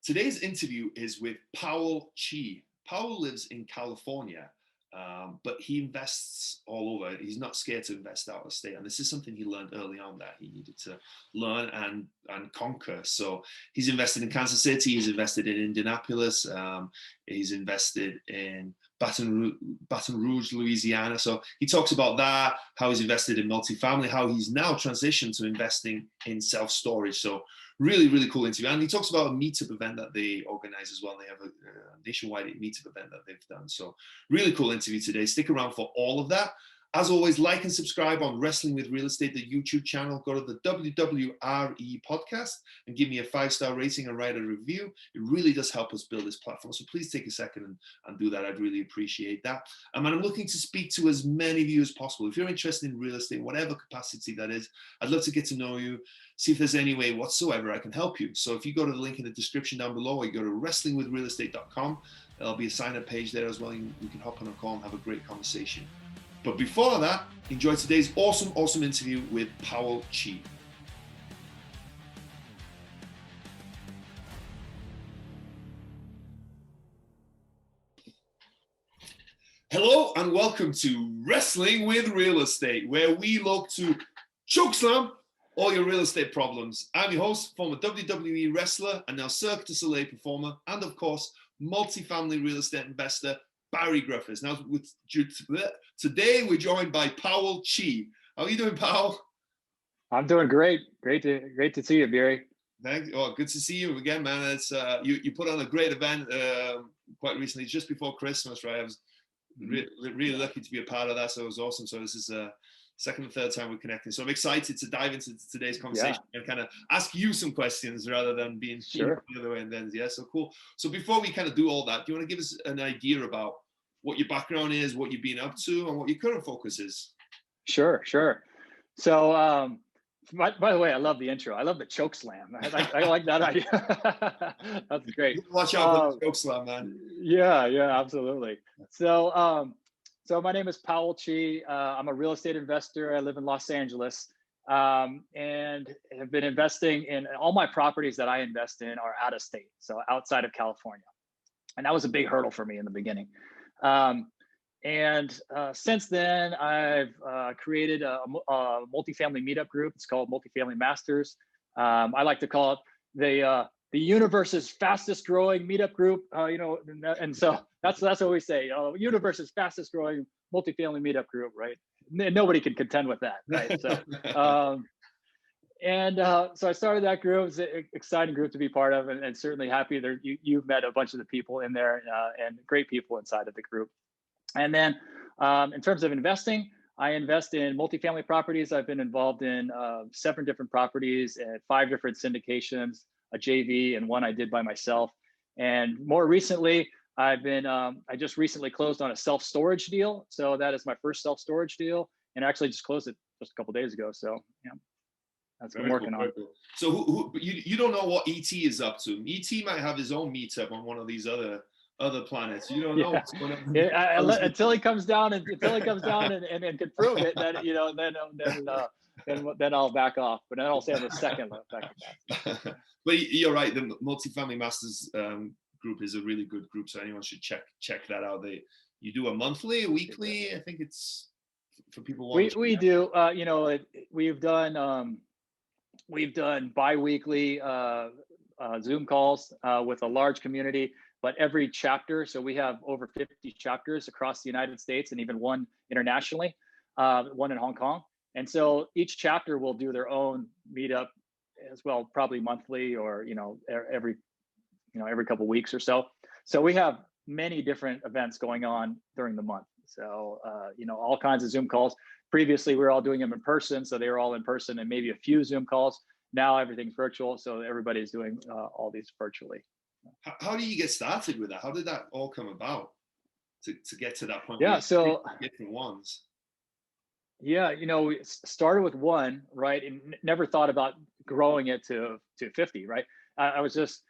Today's interview is with Powell Chee. Powell lives in California, but he invests all over. He's not scared to invest out of state. And this is something he learned early on that he needed to learn and conquer. So he's invested in Kansas City. He's invested in Indianapolis. He's invested in Baton Rouge, Louisiana. So he talks about that, how he's invested in multifamily, how he's now transitioned to investing in self-storage. So really, really cool interview. And he talks about a meetup event that they organize as well. They have a nationwide meetup event that they've done. So really cool interview today. Stick around for all of that. As always, like and subscribe on Wrestling with Real Estate, the YouTube channel. Go to the WWRE podcast and give me a 5-star rating and write a review. It really does help us build this platform. So please take a second and do that. I'd really appreciate that. And I'm looking to speak to as many of you as possible. If you're interested in real estate, whatever capacity that is, I'd love to get to know you, see if there's any way whatsoever I can help you. So if you go to the link in the description down below, or you go to wrestlingwithrealestate.com, there'll be a sign-up page there as well. You can hop on a call and have a great conversation. But before that, enjoy today's awesome interview with Powell Chee. Hello and welcome to Wrestling with Real Estate, where we look to chokeslam all your real estate problems. I'm your host, former WWE wrestler and now Cirque du Soleil performer, and of course, multifamily real estate investor, Barri Griffiths. Now, today we're joined by Powell Chee. How are you doing, Powell? I'm doing great. Great to see you, Barri. Thanks. Oh, good to see you again, man. It's you put on a great event quite recently, just before Christmas, right? I was really lucky to be a part of that, so it was awesome. So this is second and third time we're connecting. So I'm excited to dive into today's conversation and kind of ask you some questions rather than being the other way. And then, so cool. So before we kind of do all that, do you want to give us an idea about what your background is, what you've been up to, and what your current focus is? Sure. So, by the way, I love the intro. I love the choke slam. I like that idea. That's great. Watch out for the choke slam, man. Yeah, absolutely. So my name is Powell Chee. I'm a real estate investor. I live in Los Angeles, and have been investing in all my properties that I invest in are out of state, so outside of California. And that was a big hurdle for me in the beginning. Since then, I've created a multifamily meetup group. It's called Multifamily Masters. I like to call it the universe's fastest growing meetup group. And so that's what we say. Universe's fastest growing multifamily meetup group, right? Nobody can contend with that, right? So I started that group. It's an exciting group to be part of, and certainly happy that you've met a bunch of the people in there and great people inside of the group. And then in terms of investing, I invest in multifamily properties. I've been involved in 7 different properties and 5 different syndications, a JV, and one I did by myself. And more recently, I just recently closed on a self-storage deal. So that is my first self-storage deal, and I actually just closed it just a couple of days ago. So yeah, that's what I'm working on. Cool. So you don't know what ET is up to. ET might have his own meetup on one of these other planets. You don't know what's going on. Until he comes down and can prove it, then I'll back off. But then I'll say on the second back. But you're right. The Multifamily Masters group is a really good group, so anyone should check that out. You do a monthly, a weekly. I think it's for people. We do. We've done bi-weekly Zoom calls with a large community. But every chapter, so we have over 50 chapters across the United States and even one internationally, one in Hong Kong. And so each chapter will do their own meetup as well, probably monthly or every couple of weeks or so. So we have many different events going on during the month. So all kinds of Zoom calls. Previously, we were all doing them in person, so they were all in person and maybe a few Zoom calls. Now everything's virtual, so everybody's doing all these virtually. How do you get started with that? How did that all come about to get to that point? Yeah, so different ones. Yeah, we started with one, right, and never thought about growing it to 50, right? I was just,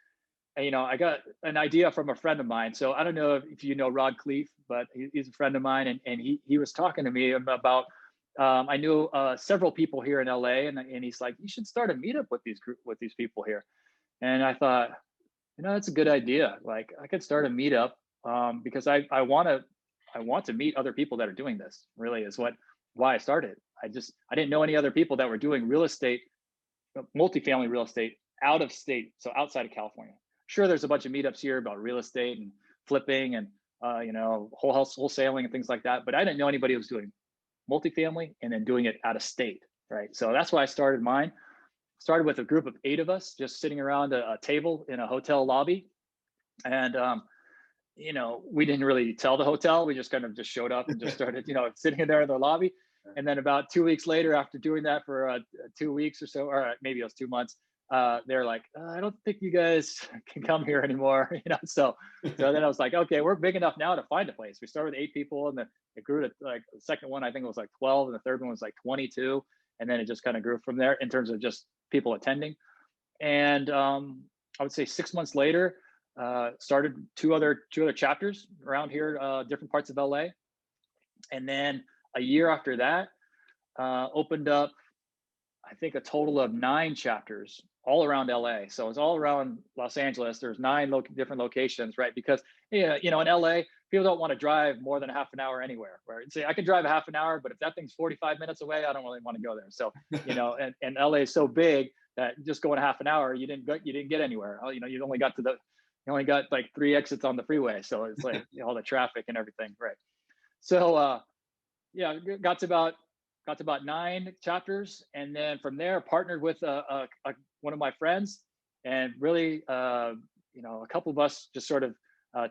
I got an idea from a friend of mine. So I don't know if you know Rod Cleef, but he's a friend of mine, and he was talking to me about. I knew several people here in LA, and he's like, you should start a meetup with these people here, and I thought, that's a good idea. Like I could start a meetup, because I want to meet other people that are doing this. Really is why I started. I didn't know any other people that were doing real estate, multifamily real estate out of state, so outside of California. Sure, there's a bunch of meetups here about real estate and flipping and whole house wholesaling and things like that. But I didn't know anybody who was doing multifamily and then doing it out of state, right? So that's why I started mine. Started with a group of 8 of us just sitting around a table in a hotel lobby, and we didn't really tell the hotel. We just kind of just showed up and just started, sitting in there in the lobby. And then about 2 weeks later, after doing that for 2 weeks or so, or maybe it was 2 months, they're like, I don't think you guys can come here anymore. So then I was like, okay, we're big enough now to find a place. We started with 8 people, and then it grew to, like, the second one, I think it was like 12, and the third one was like 22. And then it just kind of grew from there in terms of just people attending. And I would say 6 months later, started two other chapters around here, different parts of LA. And then a year after that, opened up, I think, a total of 9 chapters all around LA. So it's all around Los Angeles. There's 9 different locations, right? Because in LA, people don't want to drive more than a half an hour anywhere. Right? Say I can drive a half an hour, but if that thing's 45 minutes away, I don't really want to go there. So and LA is so big that just going a half an hour, you didn't get anywhere. You only got like 3 exits on the freeway. So it's like all the traffic and everything, right? So yeah, got to about 9 chapters, and then from there partnered with one of my friends, and really a couple of us just sort of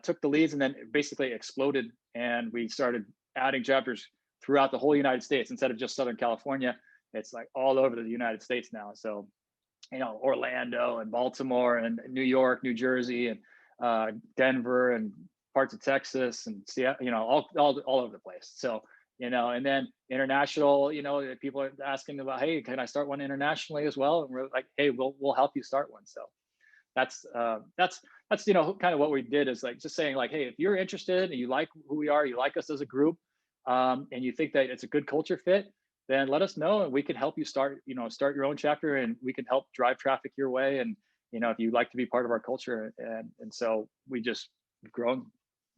took the leads, and then it basically exploded, and we started adding chapters throughout the whole United States. Instead of just Southern California, it's like all over the United States now. So Orlando and Baltimore and New York, New Jersey, and Denver, and parts of Texas and Seattle, all over the place. So and then international, people are asking about, hey, can I start one internationally as well? And we're like, hey, we'll help you start one. So that's kind of what we did, is like just saying like, hey, if you're interested and you like who we are, you like us as a group, and you think that it's a good culture fit, then let us know, and we can help you start your own chapter, and we can help drive traffic your way. And if you'd like to be part of our culture, and so we've grown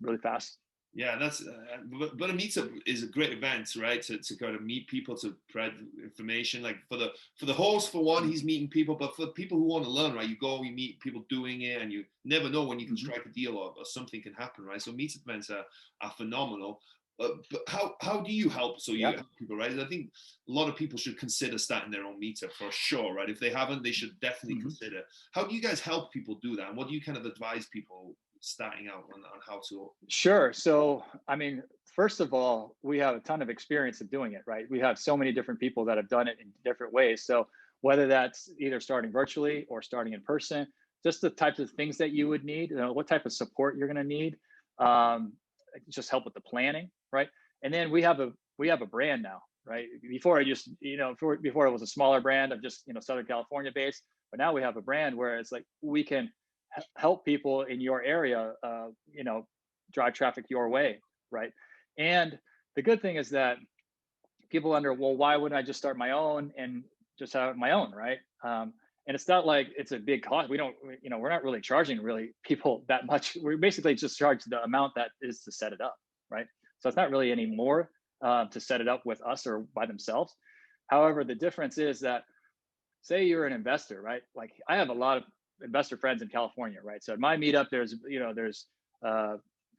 really fast. Yeah, that's but a meetup is a great event, right? To kind of meet people, to spread information. Like for the host, for one, he's meeting people, but for people who want to learn, right? You meet people doing it, and you never know when you can strike a deal, or something can happen, right? So meetup events are phenomenal. But how do you help? So you help people, right? I think a lot of people should consider starting their own meetup for sure, right? If they haven't, they should definitely consider. How do you guys help people do that? And what do you kind of advise people starting out on how to? Sure. So, I mean, first of all, we have a ton of experience of doing it, right? We have so many different people that have done it in different ways. So whether that's either starting virtually or starting in person, just the types of things that you would need, what type of support you're going to need, just help with the planning, right? And then we have a brand now, right? Before before it was a smaller brand of just Southern California based, but now we have a brand where it's like we can help people in your area, drive traffic your way, right? And the good thing is that people wonder, well, why wouldn't I just start my own and just have my own, right? And it's not like it's a big cost. We're not really charging really people that much. We basically just charge the amount that is to set it up, right? So it's not really any more to set it up with us or by themselves. However, the difference is that, say you're an investor, right? Like I have a lot of investor friends in California, right? So at my meetup, there's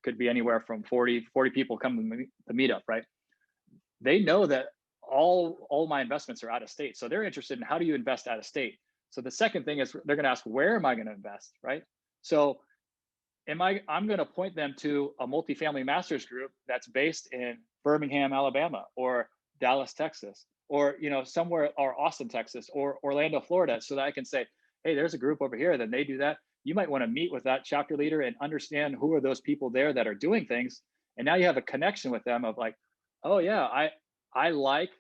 could be anywhere from 40 people come to the meetup, right? They know that all my investments are out of state. So they're interested in how do you invest out of state? So the second thing is they're going to ask, where am I going to invest, right? So I'm going to point them to a multifamily masters group that's based in Birmingham, Alabama, or Dallas, Texas, or somewhere, or Austin, Texas, or Orlando, Florida, so that I can say, hey, there's a group over here, then they do that. You might want to meet with that chapter leader and understand who are those people there that are doing things. And now you have a connection with them of like, oh yeah, I like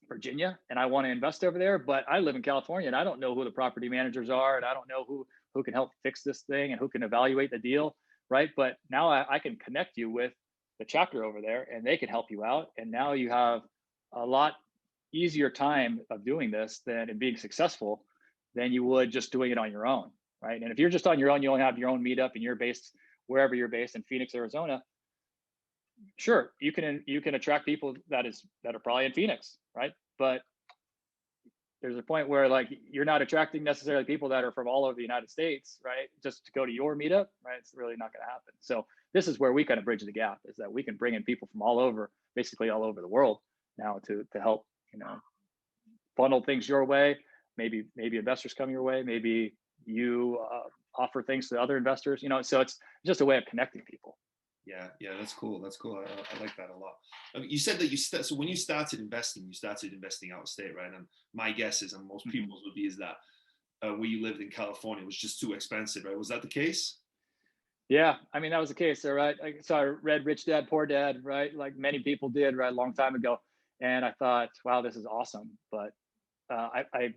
Virginia and I want to invest over there, but I live in California and I don't know who the property managers are, and I don't know who can help fix this thing and who can evaluate the deal, right? But now I can connect you with the chapter over there and they can help you out. And now you have a lot easier time of doing this and being successful than you would just doing it on your own, right? And if you're just on your own, you only have your own meetup and you're based wherever you're based in Phoenix, Arizona, sure, you can attract people that are probably in Phoenix, right? But there's a point where like you're not attracting necessarily people that are from all over the United States, right? Just to go to your meetup, right? It's really not going to happen. So this is where we kind of bridge the gap, is that we can bring in people from all over, basically all over the world now to help, funnel things your way. Maybe investors come your way. Maybe you offer things to other investors. So it's just a way of connecting people. Yeah, that's cool. That's cool. I like that a lot. You said that so when you started investing out of state, right? And my guess is, and most people's would be, is that where you lived in California was just too expensive, right? Was that the case? Yeah, I mean, that was the case, right? So I read Rich Dad, Poor Dad, right? Like many people did, right? A long time ago. And I thought, wow, this is awesome. But I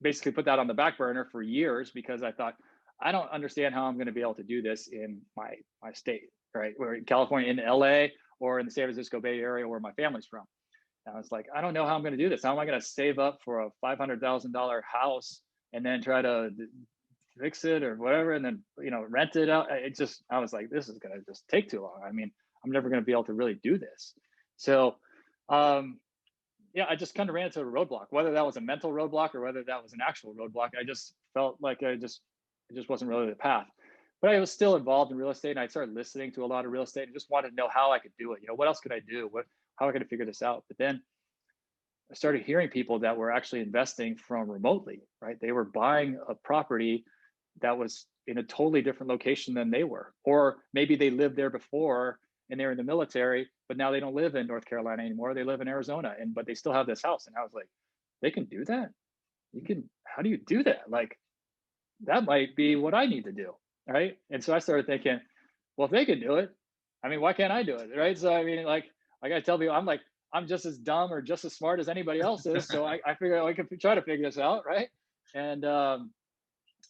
basically put that on the back burner for years because I thought, I don't understand how I'm going to be able to do this in my state, right? Or in California, in LA, or in the San Francisco Bay Area where my family's from. And I was like, I don't know how I'm going to do this. How am I going to save up for a $500,000 house and then try to fix it or whatever, and then rent it out? I was like, this is going to just take too long. I mean, I'm never going to be able to really do this. So yeah, I just kind of ran into a roadblock, whether that was a mental roadblock or whether that was an actual roadblock. I just felt like it just wasn't really the path. But I was still involved in real estate, and I started listening to a lot of real estate and just wanted to know how I could do it. What else could I do? How could I figure this out? But then I started hearing people that were actually investing from remotely, right? They were buying a property that was in a totally different location than they were, or maybe they lived there before and they're in the military, but now they don't live in North Carolina anymore. They live in Arizona, but they still have this house. And I was like, they can do that? How do you do that? Like, that might be what I need to do, right? And so I started thinking, well, if they can do it, I mean, why can't I do it, right? So I mean, like I tell people, I'm just as dumb or just as smart as anybody else is. So I figured I could try to figure this out, right? And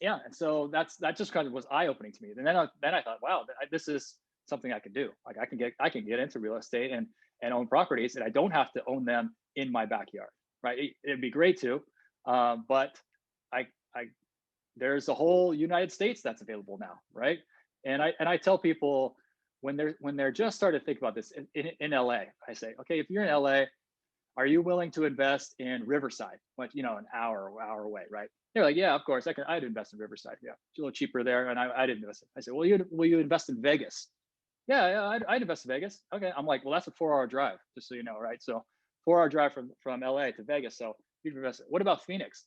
yeah, and so that just kind of was eye-opening to me. And then I thought, wow, this is something I could do. Like I can get into real estate and own properties, and I don't have to own them in my backyard, right? It'd be great to, but there's a whole United States that's available now, right? And I tell people when they're just starting to think about this in LA, I say, okay, if you're in LA, are you willing to invest in Riverside, like an hour away, right? They're like, yeah, of course, I'd invest in Riverside. Yeah, it's a little cheaper there, and I'd invest it. I said, well, will you invest in Vegas? Yeah, I'd invest in Vegas. Okay, I'm like, well, that's a 4-hour drive, just so you know, right? So 4-hour drive from LA to Vegas. So you'd invest it. What about Phoenix?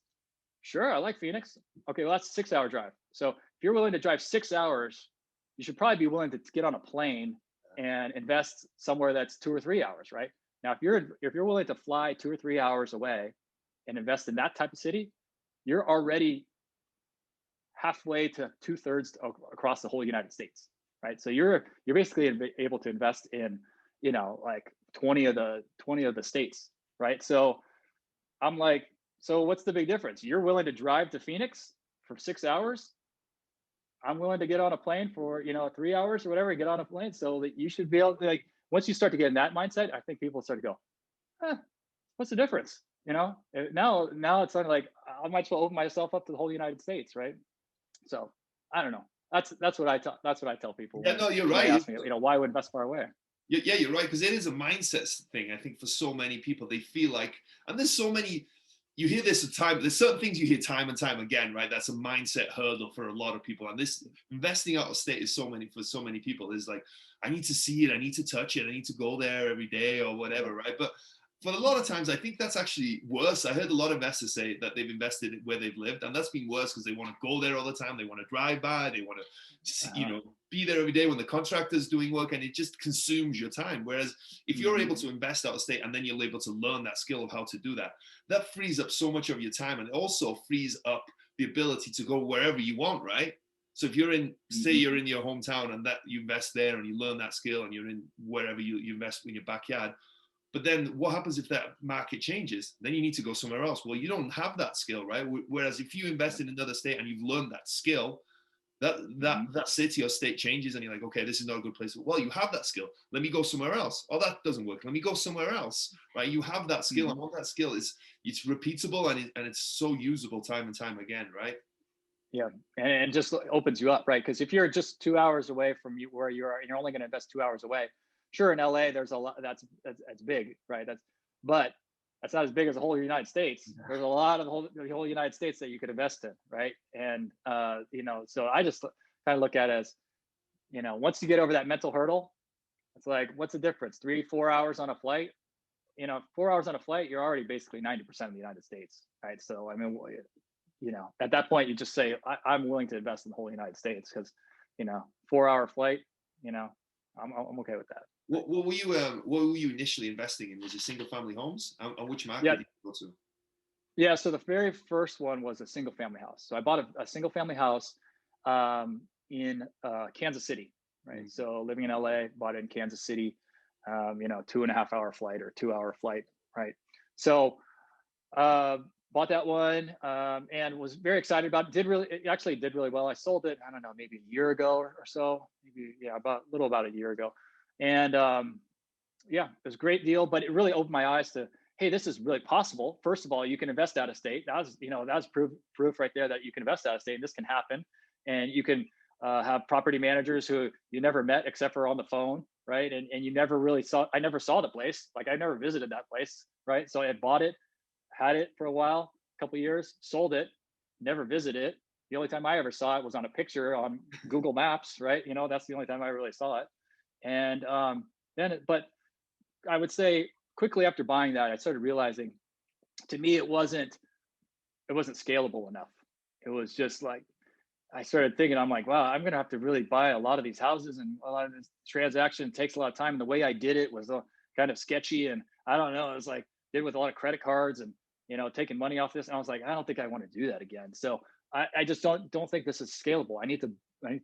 Sure, I like Phoenix. Okay, well, that's a 6-hour drive. So if you're willing to drive 6 hours, you should probably be willing to get on a plane and invest somewhere that's 2 or 3 hours, right? Now, if you're willing to fly 2 or 3 hours away and invest in that type of city, you're already halfway to 2/3 across the whole United States, right? So you're basically able to invest in, like 20 of the states, right? So I'm like, so what's the big difference? You're willing to drive to Phoenix for 6 hours. I'm willing to get on a plane for 3 hours or whatever, get on a plane. So that you should be able to, like, once you start to get in that mindset, I think people start to go, what's the difference? Now it's like I might as well open myself up to the whole United States, right? So I don't know. That's what I tell people. Yeah, no, you're right. They ask me, why would invest far away? Yeah, you're right, because it is a mindset thing. I think for so many people, they feel like, and there's so many. You hear this at time. There's certain things you hear time and time again, right? That's a mindset hurdle for a lot of people. And this investing out of state is for so many people is like, I need to see it, I need to touch it, I need to go there every day or whatever, right? But for a lot of times, I think that's actually worse. I heard a lot of investors say that they've invested where they've lived, and that's been worse because they want to go there all the time. They want to drive by. They want to, be there every day when the contractor's doing work, and it just consumes your time. Whereas if you're able to invest out of state and then you're able to learn that skill of how to do that, that frees up so much of your time, and it also frees up the ability to go wherever you want, right? So if you're in, say you're in your hometown and that you invest there and you learn that skill and you're in wherever you invest in your backyard, but then what happens if that market changes? Then you need to go somewhere else. Well, you don't have that skill, right? Whereas if you invest in another state and you've learned that skill, that city or state changes and you're like, okay, this is not a good place. Well, you have that skill. Let me go somewhere else. Oh, that doesn't work. Let me go somewhere else, right? You have that skill, and what that skill is, it's repeatable and it's so usable time and time again, right? Yeah, and it just opens you up, right? Because if you're just 2 hours away from you where you are, and you're only going to invest 2 hours away. Sure, in LA, there's a lot that's big, right? But that's not as big as the whole United States. There's a lot of the whole United States that you could invest in, right? And so I just kind of look at it as, once you get over that mental hurdle, it's like, what's the difference? 3-4 hours on a flight? 4 hours on a flight, you're already basically 90% of the United States, right? So I mean, at that point, you just say, I'm willing to invest in the whole United States because, 4-hour flight, I'm okay with that. What were you initially investing in? Was it single family homes? On which market Yeah. did you go to? Yeah. So the very first one was a single family house. So I bought a single family house in Kansas City, right? Mm-hmm. So living in LA, bought it in Kansas City, 2.5 hour flight or 2 hour flight, right? So bought that one and was very excited about it. It actually did really well. I sold it, I don't know, maybe a year ago or so, about a year ago. And it was a great deal, but it really opened my eyes to, hey, this is really possible. First of all, you can invest out of state. That was proof right there that you can invest out of state and this can happen. And you can have property managers who you never met except for on the phone, right? And you never really I never saw the place. Like I never visited that place, right? So I bought it, had it for a while, a couple of years, sold it, never visited it. The only time I ever saw it was on a picture on Google Maps, right? That's the only time I really saw it. And but I would say quickly after buying that, I started realizing, to me, it wasn't scalable enough. It was just like, I started thinking, I'm like, wow, I'm going to have to really buy a lot of these houses, and a lot of this transaction takes a lot of time. And the way I did it was kind of sketchy. And I don't know, it was like, did with a lot of credit cards and, taking money off this. And I was like, I don't think I want to do that again. So I just don't think this is scalable. I need to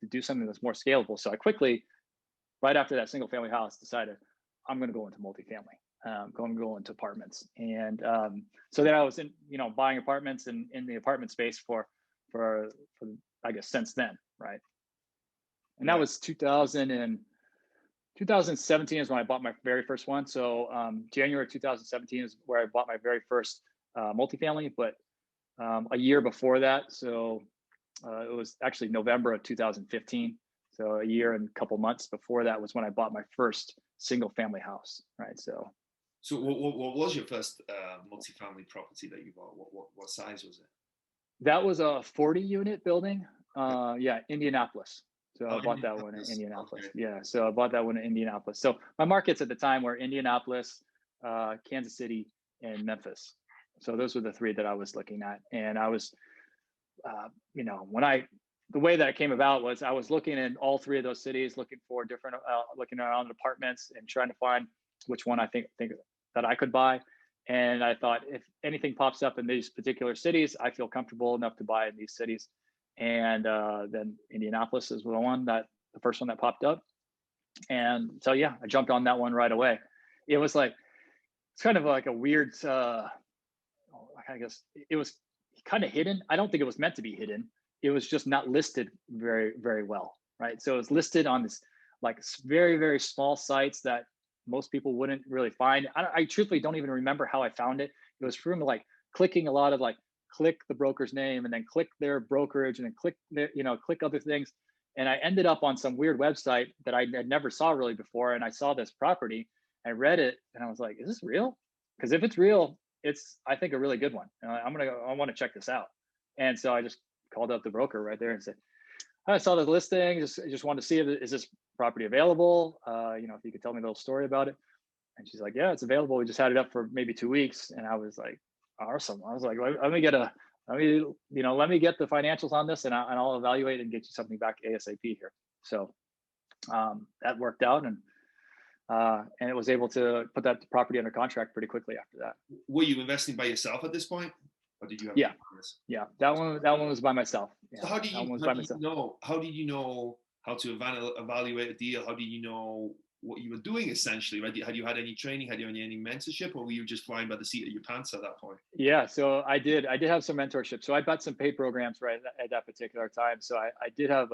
do something that's more scalable. So I quickly, right after that single family house, decided I'm going to go into multifamily, going to go into apartments. And so then I was buying apartments in the apartment space for I guess since then, right? And that was 2017 is when I bought my very first one. So January 2017 is where I bought my very first multifamily, but a year before that, so it was actually November of 2015. So a year and a couple months before that was when I bought my first single family house, right? So what was your first multifamily property that you bought? What size was it? That was a 40 unit building. Indianapolis. So I bought that one in Indianapolis. Okay. Yeah. So I bought that one in Indianapolis. So my markets at the time were Indianapolis, Kansas City, and Memphis. So those were the three that I was looking at. And I was, the way that it came about was I was looking in all three of those cities, looking for different, looking around apartments and trying to find which one I think that I could buy. And I thought, if anything pops up in these particular cities, I feel comfortable enough to buy in these cities. And then Indianapolis is the first one that popped up. And so, I jumped on that one right away. It was like, it's kind of like a weird, I guess it was kind of hidden. I don't think it was meant to be hidden. It was just not listed very, very well, right? So it was listed on this like very, very small sites that most people wouldn't really find. I truthfully don't even remember how I found it. It was from like clicking a lot of click the broker's name and then click their brokerage and then click other things. And I ended up on some weird website that I had never saw really before. And I saw this property, I read it, and I was like, is this real? Because if it's real, it's, I think, a really good one. I want to check this out. And so I just called up the broker right there and said, I saw the listing, just wanted to see is this property available? If you could tell me a little story about it. And she's like, yeah, it's available. We just had it up for maybe 2 weeks. And I was like, awesome. I was like, let me get the financials on this and I'll evaluate and get you something back ASAP here. So that worked out, and it was able to put that property under contract pretty quickly after that. Were you investing by yourself at this point? Or did you have that one was by myself. So how did you know how to evaluate a deal? How did you know what you were doing essentially, right? Had you had any training? Had you had any mentorship, or were you just flying by the seat of your pants at that point? Yeah, so I did have some mentorship. So I bought some paid programs right at that particular time. So I did have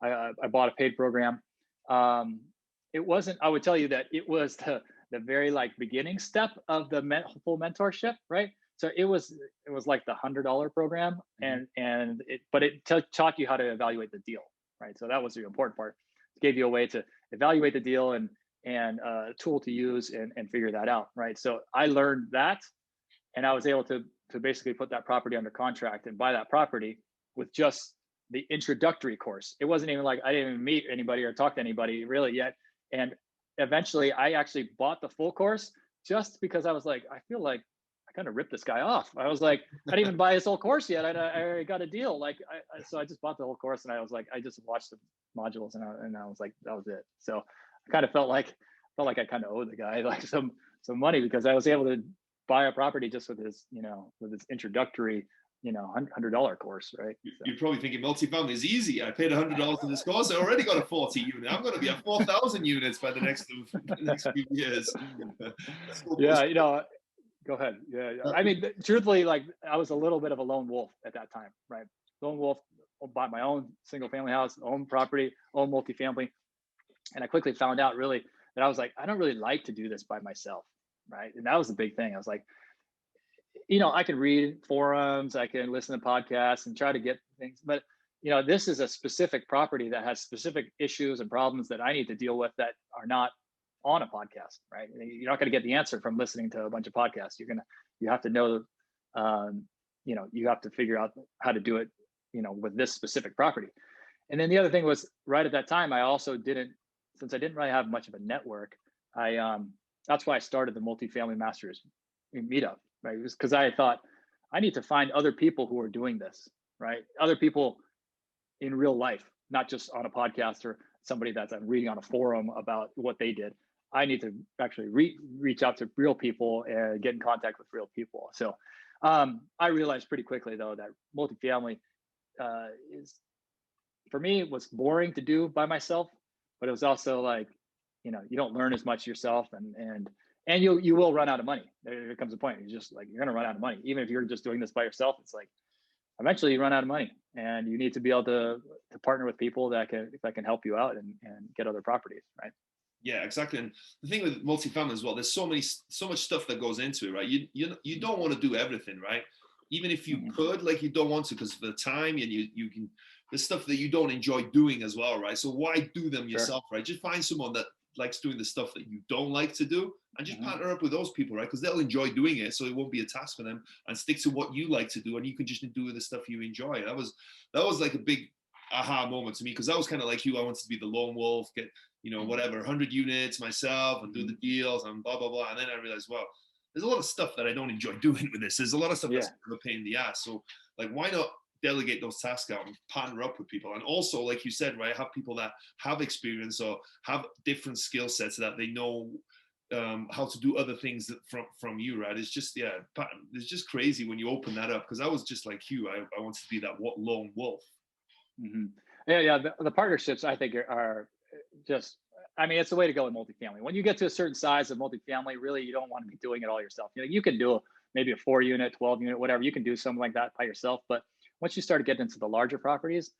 I bought a paid program. It wasn't, I would tell you that it was the very beginning step of the full mentorship, right? So it was like the $100 program, and but it taught you how to evaluate the deal, right? So that was the important part. It gave you a way to evaluate the deal and a tool to use and figure that out, right? So I learned that, and I was able to basically put that property under contract and buy that property with just the introductory course. It wasn't even like I didn't even meet anybody or talk to anybody really yet. And eventually I actually bought the full course just because I was like, I feel like I kind of ripped this guy off. I was like, I didn't even buy his whole course yet. I already got a deal. Like, so I just bought the whole course, and I was like, I just watched the modules, and I was like, that was it. So I kind of felt like I kind of owed the guy like some money, because I was able to buy a property just with his, with his introductory, $100 course, right? So. You're probably thinking multifamily is easy. I paid $100 for this course. I already got a 40 unit. I'm going to be at 4,000 units by the next few years. Yeah, go ahead. Yeah. I mean, truthfully, like I was a little bit of a lone wolf at that time, right? Lone wolf, bought my own single family house, own property, own multifamily. And I quickly found out really that I was like, I don't really like to do this by myself, right? And that was the big thing. I was like, I can read forums, I can listen to podcasts and try to get things, but this is a specific property that has specific issues and problems that I need to deal with that are not on a podcast, right? You're not going to get the answer from listening to a bunch of podcasts. You have to know, you have to figure out how to do it, with this specific property. And then the other thing was, right at that time, I also since I didn't really have much of a network, that's why I started the Multifamily Masters meetup, right? Because I thought I need to find other people who are doing this, right? Other people in real life, not just on a podcast or somebody that's I'm reading on a forum about what they did. I need to actually reach out to real people and get in contact with real people. So I realized pretty quickly, though, that multifamily is, for me, it was boring to do by myself, but it was also like, you don't learn as much yourself, and you will run out of money. There comes a point you're just like, you're going to run out of money. Even if you're just doing this by yourself, it's like, eventually you run out of money, and you need to be able to partner with people that can help you out and get other properties, right? Yeah, exactly. And the thing with multifamily as well, there's so much stuff that goes into it, right? You don't want to do everything, right? Even if you could, like, you don't want to, because of the time, and you can, there's stuff that you don't enjoy doing as well, right? So why do them yourself, right? Just find someone that likes doing the stuff that you don't like to do, and just partner up with those people, right? Because they'll enjoy doing it, so it won't be a task for them, and stick to what you like to do, and you can just do the stuff you enjoy. That was like a big aha moment to me, because I was kind of like you. I wanted to be the lone wolf, get whatever 100 units myself and do the deals and blah blah blah. And then I realized, well, there's a lot of stuff that I don't enjoy doing with this. There's a lot of stuff that's a pain in the ass. So like, why not delegate those tasks out and partner up with people? And also, like you said, right, have people that have experience or have different skill sets that they know how to do other things from you, right? It's just, it's just crazy when you open that up, because I was just like you. I wanted to be that lone wolf. Yeah. The partnerships, I think, are just, I mean, it's the way to go in multifamily. When you get to a certain size of multifamily, really, you don't want to be doing it all yourself. You can do maybe a 4-unit, 12-unit, whatever. You can do something like that by yourself. But once you start getting into the larger properties,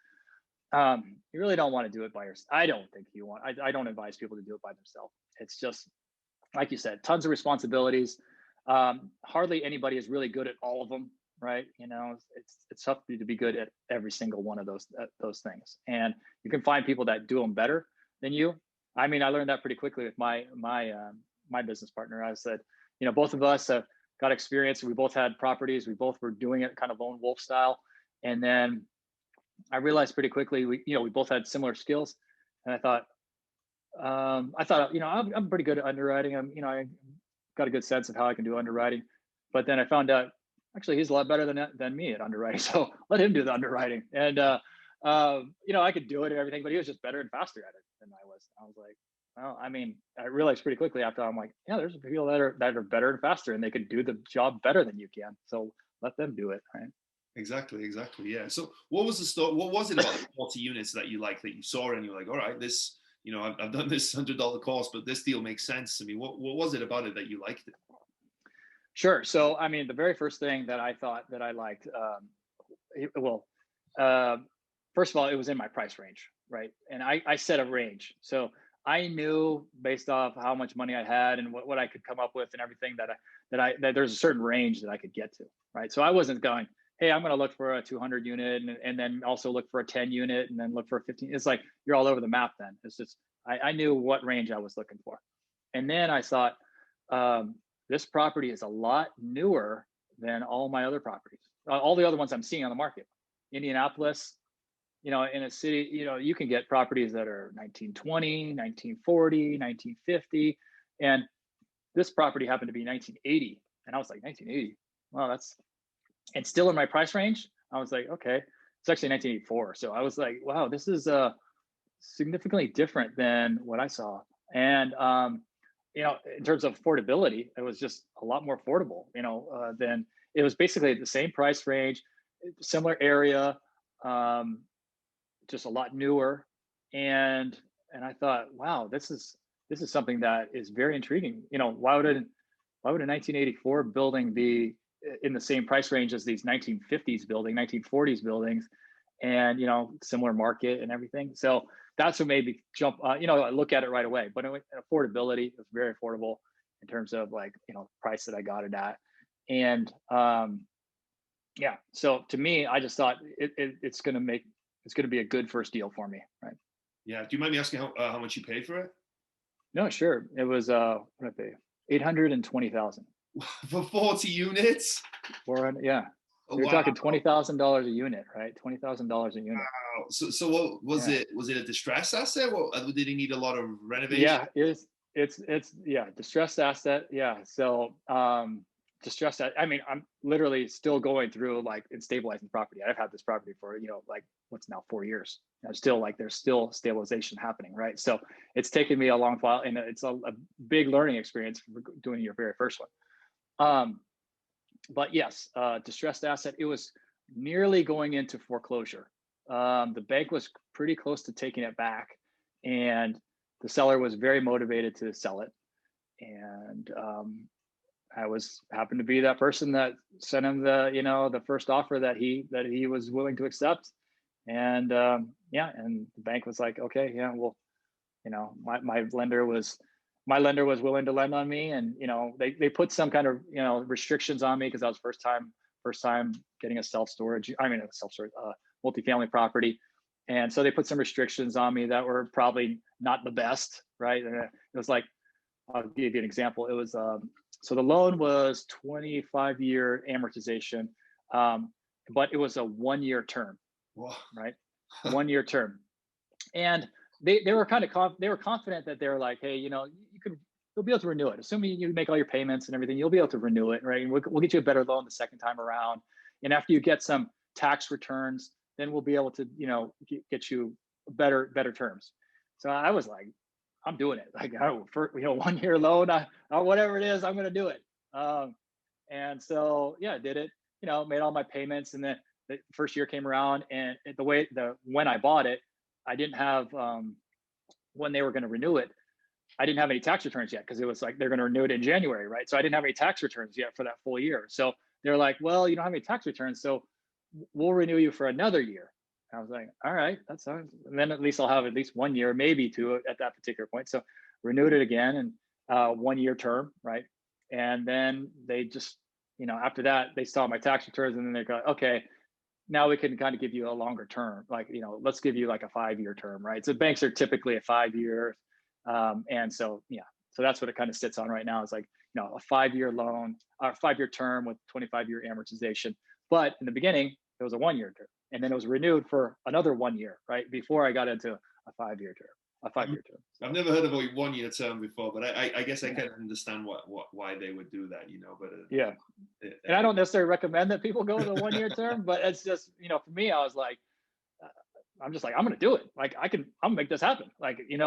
you really don't want to do it by yourself. I don't think you want. I don't advise people to do it by themselves. It's just, like you said, tons of responsibilities. Hardly anybody is really good at all of them, right? It's tough to be good at every single one of those things. And you can find people that do them better than you. I mean, I learned that pretty quickly with my business partner. I said, both of us have got experience. We both had properties. We both were doing it kind of lone wolf style. And then I realized pretty quickly, we both had similar skills. And I thought, I'm pretty good at underwriting. I got a good sense of how I can do underwriting. But then I found out, actually, he's a lot better than me at underwriting. So let him do the underwriting. And, I could do it and everything, but he was just better and faster at it than I was. I was like, well, I mean, I realized pretty quickly after, I'm like, yeah, there's people that are better and faster, and they can do the job better than you can. So let them do it, right? Exactly. Yeah. So what was what was it about the 40 units that you liked, that you saw and you're like, all right, this, I've done this $100 course, but this deal makes sense to me. What was it about it that you liked it? Sure. So, I mean, the very first thing that I thought that I liked, first of all, it was in my price range, right? And I set a range. So I knew based off how much money I had and what I could come up with and everything that there's a certain range that I could get to, right? So I wasn't going, hey, I'm going to look for a 200 unit and then also look for a 10 unit and then look for a 15. It's like you're all over the map then. It's just I knew what range I was looking for. And then I thought, this property is a lot newer than all my other properties, all the other ones I'm seeing on the market. Indianapolis, in a city, you can get properties that are 1920, 1940, 1950. And this property happened to be 1980. And I was like, 1980? Wow, and still in my price range. I was like, okay, it's actually 1984. So I was like, wow, this is significantly different than what I saw. And, in terms of affordability, it was just a lot more affordable, than it was basically the same price range, similar area, just a lot newer. And I thought, wow, this is something that is very intriguing. Why would a 1984 building be in the same price range as these 1950s building, 1940s buildings, and similar market and everything? So that's what made me jump. I look at it right away. But affordability, it was very affordable in terms of price that I got it at, and yeah. So to me, I just thought it's going to be a good first deal for me, right? Yeah. Do you mind me asking how much you paid for it? No, sure. It was what did I pay? $820,000 for 40 units. 400, yeah. So you're talking $20,000 a unit, right? $20,000 a unit. Wow. So what was it? Was it a distressed asset? Did he need a lot of renovation? Yeah, it's distressed asset. Yeah. So distressed. I mean, I'm literally still going through and stabilizing property. I've had this property for what's now 4 years. There's still stabilization happening, right? So it's taken me a long while, and it's a big learning experience for doing your very first one. But yes, distressed asset. It was nearly going into foreclosure. The bank was pretty close to taking it back, and the seller was very motivated to sell it. And I happened to be that person that sent him the first offer that he was willing to accept. And and the bank was like, okay, yeah, well, my lender was willing to lend on me, and they put some kind of restrictions on me because I was first time getting a multifamily property, and so they put some restrictions on me that were probably not the best, right? And it was like, I'll give you an example. It was so the loan was 25-year amortization, but it was a 1-year term. Wow. Right? 1-year term. And they were they were confident that they're like, hey, you'll be able to renew it. Assuming you make all your payments and everything, you'll be able to renew it, right? And we'll get you a better loan the second time around. And after you get some tax returns, then we'll be able to, get you better terms. So I was like, I'm doing it. Like, 1-year loan, or whatever it is, I'm going to do it. And so, yeah, I did it, made all my payments. And then the first year came around, and when I bought it, I didn't have, when they were going to renew it, I didn't have any tax returns yet, because it was like, they're going to renew it in January, right? So I didn't have any tax returns yet for that full year. So they're like, well, you don't have any tax returns, so we'll renew you for another year. I was like, all right, that's fine. And then at least I'll have at least 1 year, maybe 2 at that particular point. So renewed it again, and 1-year term, right? And then they just, after that, they saw my tax returns, and then they go, okay, now we can kind of give you a longer term. Let's give you like a 5-year term, right? So banks are typically a 5 years. And so, yeah, so that's what it kind of sits on right now. It's like, a 5-year loan, or 5-year term with 25-year amortization. But in the beginning, it was a 1-year term. And then it was renewed for another 1 year, right? Before I got into a 5-year term. A 5-year term. I've never heard of a 1-year term before, but I guess I can understand why they would do that, But yeah, and I don't necessarily recommend that people go with a 1-year term, but it's just, for me, I was like, I'm just like, I'm gonna do it. Like, I'm gonna make this happen. Like, you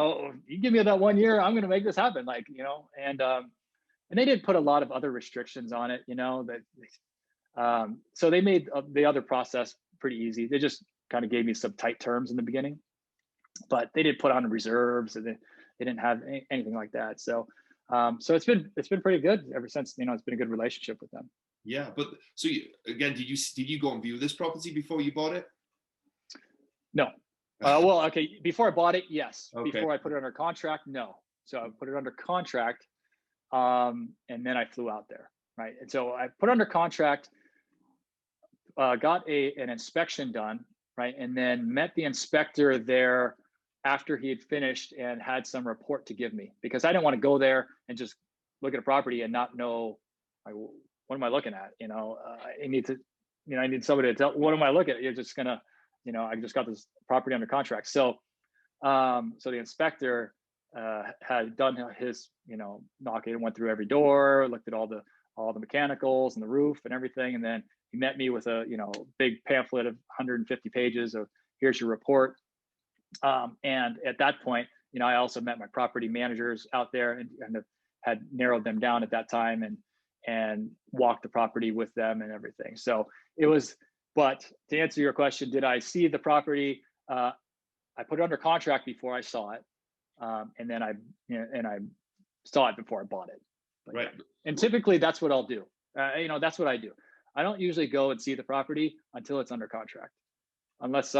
give me that 1 year, I'm gonna make this happen. Like, and they did put a lot of other restrictions on it, so they made the other process pretty easy. They just kind of gave me some tight terms in the beginning, but they did put on reserves, and they didn't have anything like that. So, so it's been pretty good ever since. It's been a good relationship with them. Yeah, but so again, did you go and view this property before you bought it? No, Well, okay. Before I bought it, yes. Okay. Before I put it under contract, no. So I put it under contract, and then I flew out there, right? And so I put under contract, got an inspection done, right, and then met the inspector there after he had finished and had some report to give me, because I didn't want to go there and just look at a property and not know, like, what am I looking at? I need to, I need somebody to tell, what am I looking at? You're just gonna, I just got this property under contract. So, so the inspector had done his, knocking and went through every door, looked at all the mechanicals and the roof and everything, and then he met me with a big pamphlet of 150 pages of, here's your report. And at that point, I also met my property managers out there and had narrowed them down at that time and walked the property with them and everything. So it was, but to answer your question, did I see the property? I put it under contract before I saw it. And then I saw it before I bought it. But, right. And typically that's what I'll do. That's what I do. I don't usually go and see the property until it's under contract, unless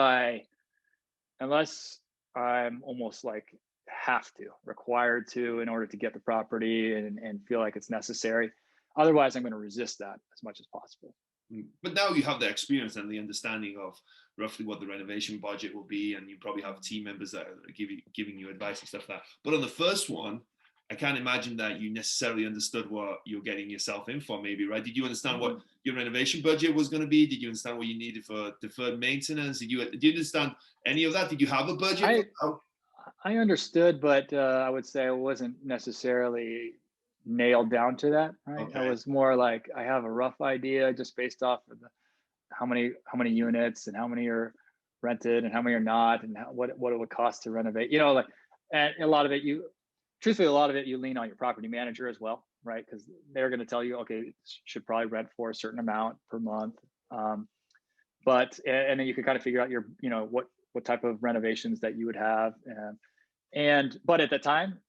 I'm almost like required to, in order to get the property and feel like it's necessary. Otherwise, I'm going to resist that as much as possible. But now you have the experience and the understanding of roughly what the renovation budget will be, and you probably have team members that are giving you advice and stuff like that. But on the first one, I can't imagine that you necessarily understood what you're getting yourself in for, maybe, right? Did you understand what your renovation budget was going to be? Did you understand what you needed for deferred maintenance? Did you understand any of that? Did you have a budget? I understood, but I would say I wasn't necessarily nailed down to that, right? Okay. I was more like, I have a rough idea just based off of how many units and how many are rented and how many are not, and what it would cost to renovate, and a lot of it, you lean on your property manager as well, right? Because they're going to tell you, okay, should probably rent for a certain amount per month. But then you can kind of figure out your, what type of renovations that you would have. But at the time,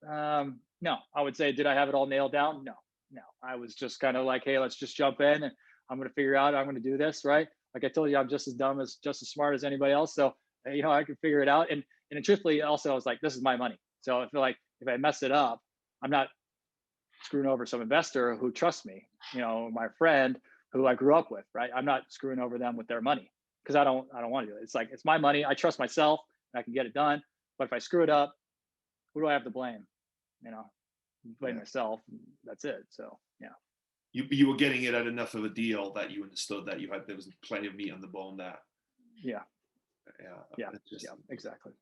no, I would say, did I have it all nailed down? No. I was just kind of like, hey, let's just jump in and I'm going to figure out, I'm going to do this, right? Like I told you, I'm just as smart as anybody else. So, I could figure it out. And truthfully, also, I was like, this is my money. So I feel like if I mess it up, I'm not screwing over some investor who trusts me, my friend who I grew up with, right? I'm not screwing over them with their money, because I don't want to do it. It's like, it's my money. I trust myself and I can get it done. But if I screw it up, who do I have to blame? Blame myself. That's it. So, yeah. You were getting it at enough of a deal that you understood that there was plenty of meat on the bone there. Yeah, exactly.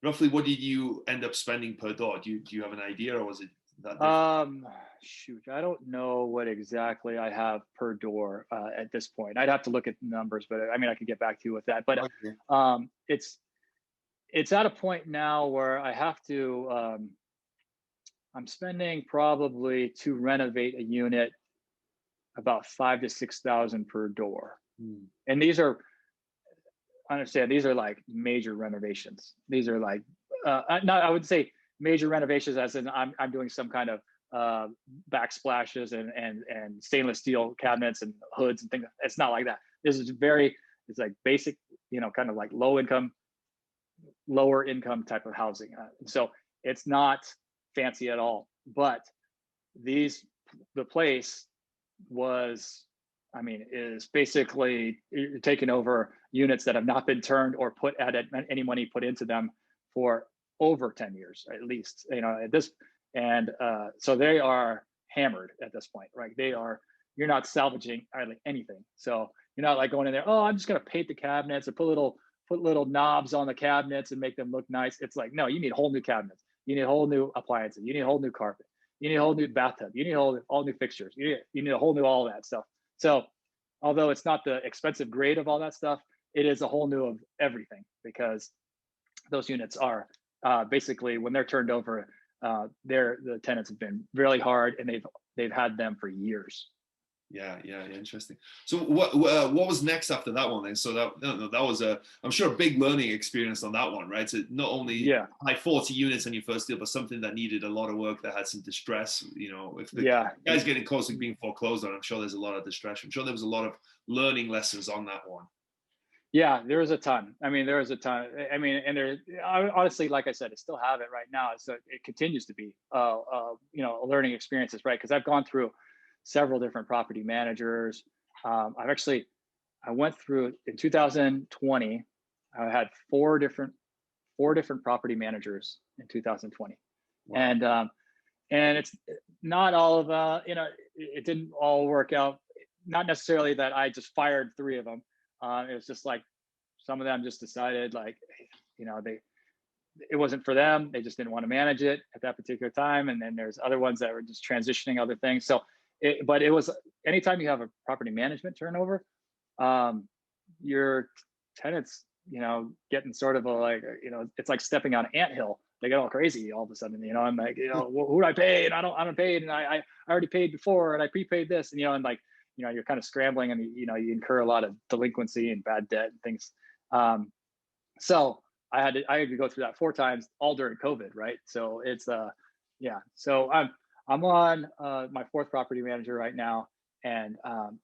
Roughly what did you end up spending per door? Do you have an idea, or was it that different? Shoot, I don't know what exactly I have per door at this point. I'd have to look at the numbers, but I could get back to you with that. But okay. It's at a point now where I have to, I'm spending probably to renovate a unit about $5,000 to $6,000 per door. And these are like major renovations. These are like, I would say major renovations as in I'm doing some kind of backsplashes and stainless steel cabinets and hoods and things. It's not like that. This is it's like basic, kind of like lower income type of housing. So it's not fancy at all, but the place is basically taking over units that have not been turned or any money put into them for over 10 years, at least, at this. And so they are hammered at this point, right? You're not salvaging hardly anything. So you're not like going in there, oh, I'm just going to paint the cabinets and put little knobs on the cabinets and make them look nice. It's like, no, you need whole new cabinets. You need whole new appliances. You need a whole new carpet. You need a whole new bathtub. You need all new fixtures. You need a whole new all that stuff. So although it's not the expensive grade of all that stuff, it is a whole new of everything, because those units are basically, when they're turned over, the tenants have been really hard, and they've had them for years. Yeah, interesting. So what was next after that one then? So that was I'm sure a big learning experience on that one, right? So not only like 40 units on your first deal, but something that needed a lot of work, that had some distress. If the guy's getting close to being foreclosed on, I'm sure there's a lot of distress. I'm sure there was a lot of learning lessons on that one. Yeah, there was a ton. I mean, there was a ton. I mean, and there, honestly, like I said, I still have it right now. So it continues to be, learning experiences, right? Because I've gone through several different property managers. I went through in 2020. I had four different property managers in 2020, Wow. And it's not all of it didn't all work out. Not necessarily that I just fired three of them. It was just like some of them just decided like, it wasn't for them. They just didn't want to manage it at that particular time. And then there's other ones that were just transitioning other things. So, but it was anytime you have a property management turnover, your tenants, getting sort of it's like stepping on an anthill. They get all crazy all of a sudden, I'm like, well, who do I pay? And I don't pay. And I already paid before and I prepaid this, and like, you're kind of scrambling and, you incur a lot of delinquency and bad debt and things. So I had to go through that 4 times all during COVID. Right. So it's, so I'm on my 4th property manager right now. And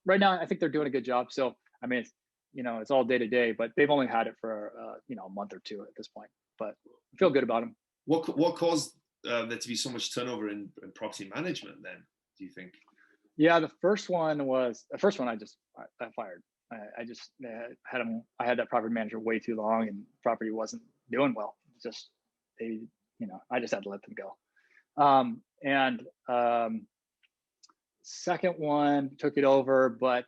right now I think they're doing a good job. So, I mean, it's all day to day, but they've only had it for, a month or 2 at this point, but I feel good about them. What caused there to be so much turnover in property management then, do you think? Yeah, the first one I fired. I just I had that property manager way too long and property wasn't doing well. Just I just had to let them go. And second one took it over, but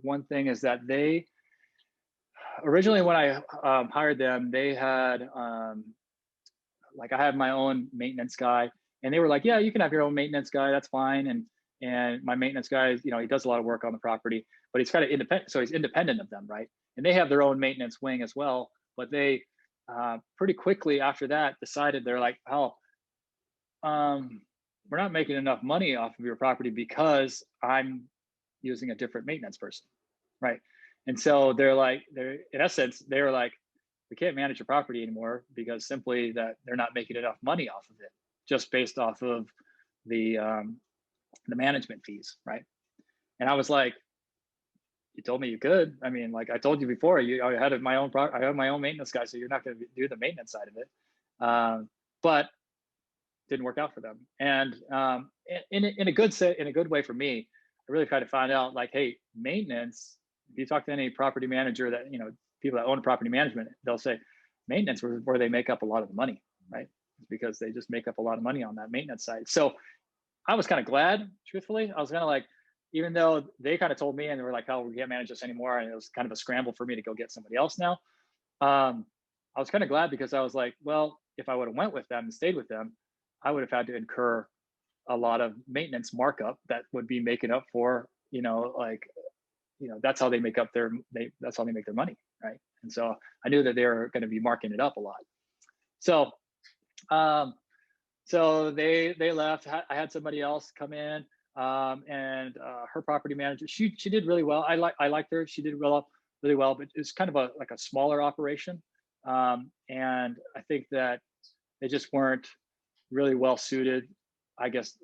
one thing is that they originally, when I hired them, they had I had my own maintenance guy, and they were like, yeah, you can have your own maintenance guy, that's fine. And my maintenance guy, he does a lot of work on the property, but he's kind of independent. So he's independent of them, right? And they have their own maintenance wing as well. But they pretty quickly after that decided, they're like, oh, we're not making enough money off of your property because I'm using a different maintenance person, right? And so they're in essence, they were like, we can't manage your property anymore because simply that they're not making enough money off of it, just based off of the management fees, right? And I was like, you told me you could. I mean, like I told you before, I had my own maintenance guy, so you're not going to do the maintenance side of it. But didn't work out for them. And in a good way for me, I really kind of found out like, hey, maintenance. If you talk to any property manager that people that own property management, they'll say maintenance where they make up a lot of the money, right? It's because they just make up a lot of money on that maintenance side. So I was kind of glad, truthfully. I was kind of like, even though they kind of told me and they were like, oh, we can't manage this anymore. And it was kind of a scramble for me to go get somebody else now. I was kind of glad because I was like, well, if I would have went with them and stayed with them, I would have had to incur a lot of maintenance markup that would be making up for, that's how they make that's how they make their money. Right. And so I knew that they were going to be marking it up a lot. So, so they left. I had somebody else come in, and her property manager. She did really well. I liked her. She did really well. But it's kind of a smaller operation, and I think that they just weren't really well suited. I guess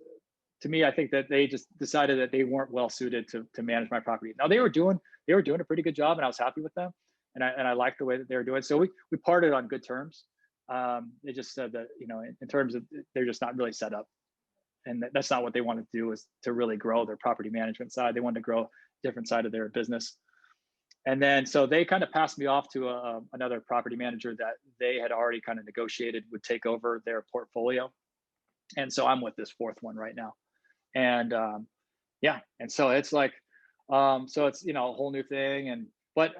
to me, I think that they just decided that they weren't well suited to manage my property. Now they were doing a pretty good job, and I was happy with them, and I liked the way that they were doing. So we parted on good terms. They just said that, in terms of, they're just not really set up, and that's not what they wanted to do, is to really grow their property management side. They wanted to grow a different side of their business. And then, so they kind of passed me off to another property manager that they had already kind of negotiated would take over their portfolio. And so I'm with this 4th one right now. And and so it's like, so it's, a whole new thing. But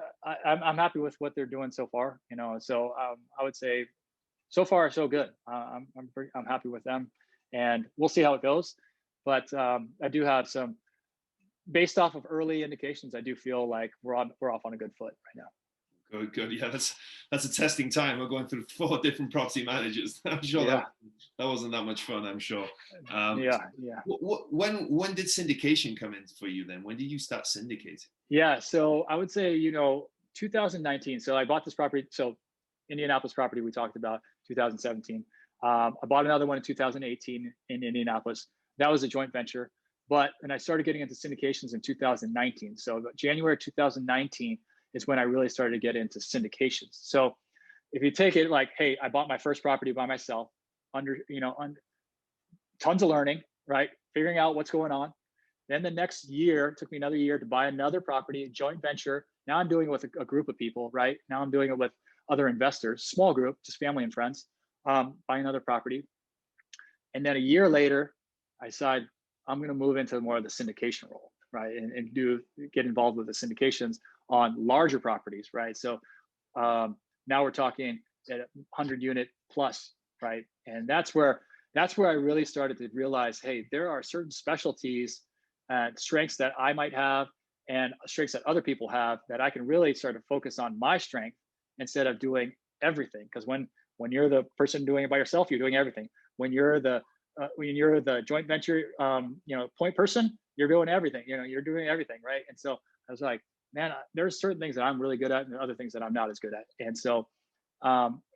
I'm happy with what they're doing so far, so I would say, so far so good. I'm happy with them, and we'll see how it goes. But I do have some, based off of early indications, I do feel like we're off on a good foot right now. Good. Yeah, that's a testing time. We're going through 4 different property managers. I'm sure that wasn't that much fun. I'm sure. Yeah. When did syndication come in for you then? When did you start syndicating? Yeah, so I would say 2019. So I bought this property. So Indianapolis property we talked about 2017. I bought another one in 2018 in Indianapolis. That was a joint venture. And I started getting into syndications in 2019. So January 2019 is when I really started to get into syndications. So if you take it like, hey, I bought my first property by myself, under tons of learning, right? Figuring out what's going on. Then the next year, it took me another year to buy another property, joint venture. Now I'm doing it with a group of people, right? Now I'm doing it with other investors, small group, just family and friends, buying another property. And then a year later, I decided I'm going to move into more of the syndication role, right? And get involved with the syndications on larger properties, right? So now we're talking at 100 unit plus, right? And that's where I really started to realize, hey, there are certain specialties and strengths that I might have and strengths that other people have that I can really start to focus on my strength instead of doing everything. Because when you're the person doing it by yourself, you're doing everything. When you're the joint venture, point person, you're doing everything. You're doing everything, right? And so I was like, man, there's certain things that I'm really good at and other things that I'm not as good at. And so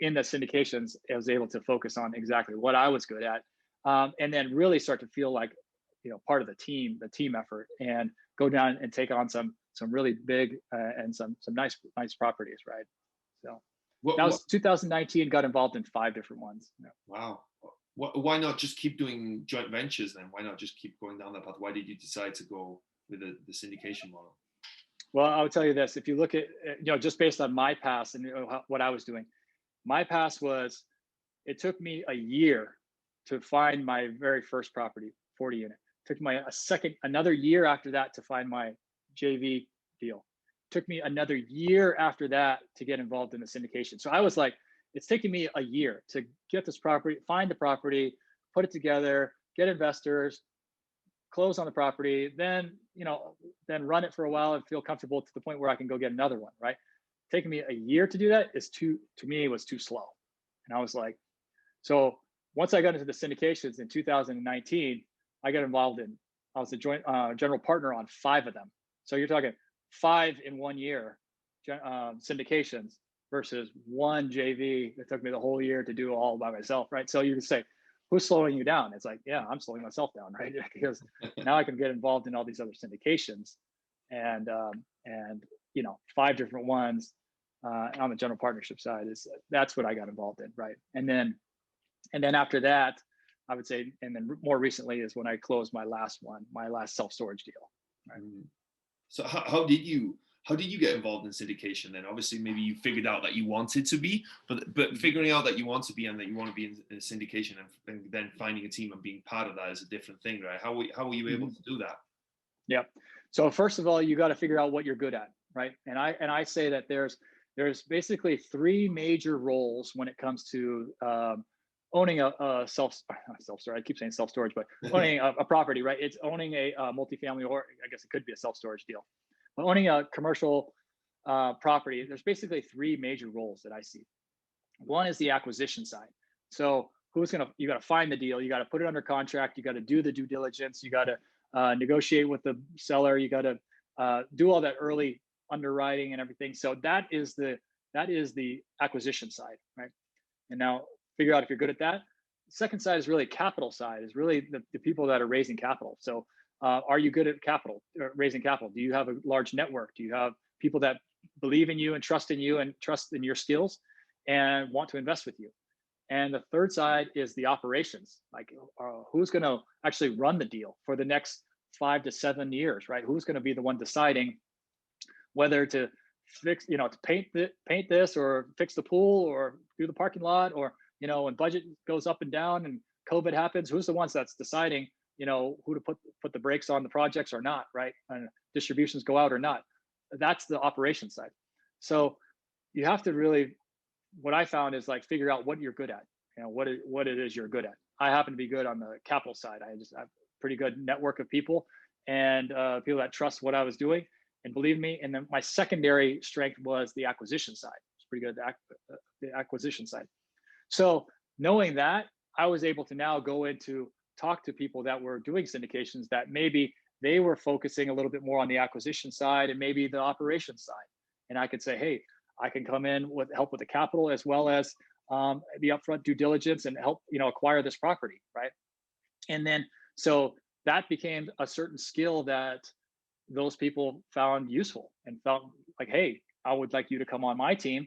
in the syndications, I was able to focus on exactly what I was good at, and then really start to feel like, part of the team effort, and go down and take on some really big and some nice properties, right? So that was 2019. Got involved in 5 different ones. Wow. Why not just keep doing joint ventures then? Why not just keep going down that path? Why did you decide to go with the syndication model? Well, I would tell you this: if you look at just based on my past and what I was doing, my past was, it took me a year to find my very first property, 40 unit. Took me another year after that to find my JV deal. Took me another year after that to get involved in the syndication. So I was like, it's taking me a year to get this property, find the property, put it together, get investors, close on the property, then run it for a while and feel comfortable to the point where I can go get another one, right? Taking me a year to do that to me was too slow. And I was like, so once I got into the syndications in 2019, I was a joint general partner on 5 of them. So you're talking 5 in 1 year syndications versus 1 JV that took me the whole year to do all by myself, right? So you can say, who's slowing you down? It's like, yeah, I'm slowing myself down, right? Because now I can get involved in all these other syndications, and 5 different ones on the general partnership side that's what I got involved in, right? And then after that, I would say, and then more recently is when I closed my last self-storage deal. Right? So how did you get involved in syndication then? Obviously, maybe you figured out that you wanted to be, but figuring out that you want to be and that you want to be in syndication and then finding a team and being part of that is a different thing, right? How were you able to do that? Yeah. So first of all, you got to figure out what you're good at, right? And I say that there's basically 3 major roles when it comes to owning a self-storage. I keep saying self-storage, but owning a property, right? It's owning a multifamily, or I guess it could be a self-storage deal. But owning a commercial property, there's basically 3 major roles that I see. One is the acquisition side. So you got to find the deal, you got to put it under contract, you got to do the due diligence, you got to negotiate with the seller, you got to do all that early underwriting and everything. So that is the acquisition side, right? And now figure out if you're good at that. The second side is really capital side, is really the people that are raising capital. So are you good at raising capital? Do you have a large network? Do you have people that believe in you and trust in your skills and want to invest with you? And the third side is the operations, like who's going to actually run the deal for the next 5 to 7 years, right? Who's going to be the one deciding whether to fix, to paint this or fix the pool or do the parking lot, or when budget goes up and down and COVID happens, who's the ones that's deciding, who to put the brakes on the projects or not, right? And distributions go out or not. That's the operation side. So you have to really, what I found is like figure out what you're good at, what it is you're good at. I happen to be good on the capital side. I have a pretty good network of people and people that trust what I was doing and believe me. And then my secondary strength was the acquisition side. It's pretty good at the acquisition side. So knowing that, I was able to now go into talk to people that were doing syndications that maybe they were focusing a little bit more on the acquisition side and maybe the operations side. And I could say, hey, I can come in with help with the capital as well as the upfront due diligence and help, acquire this property, right? And then, so that became a certain skill that those people found useful and felt like, hey, I would like you to come on my team,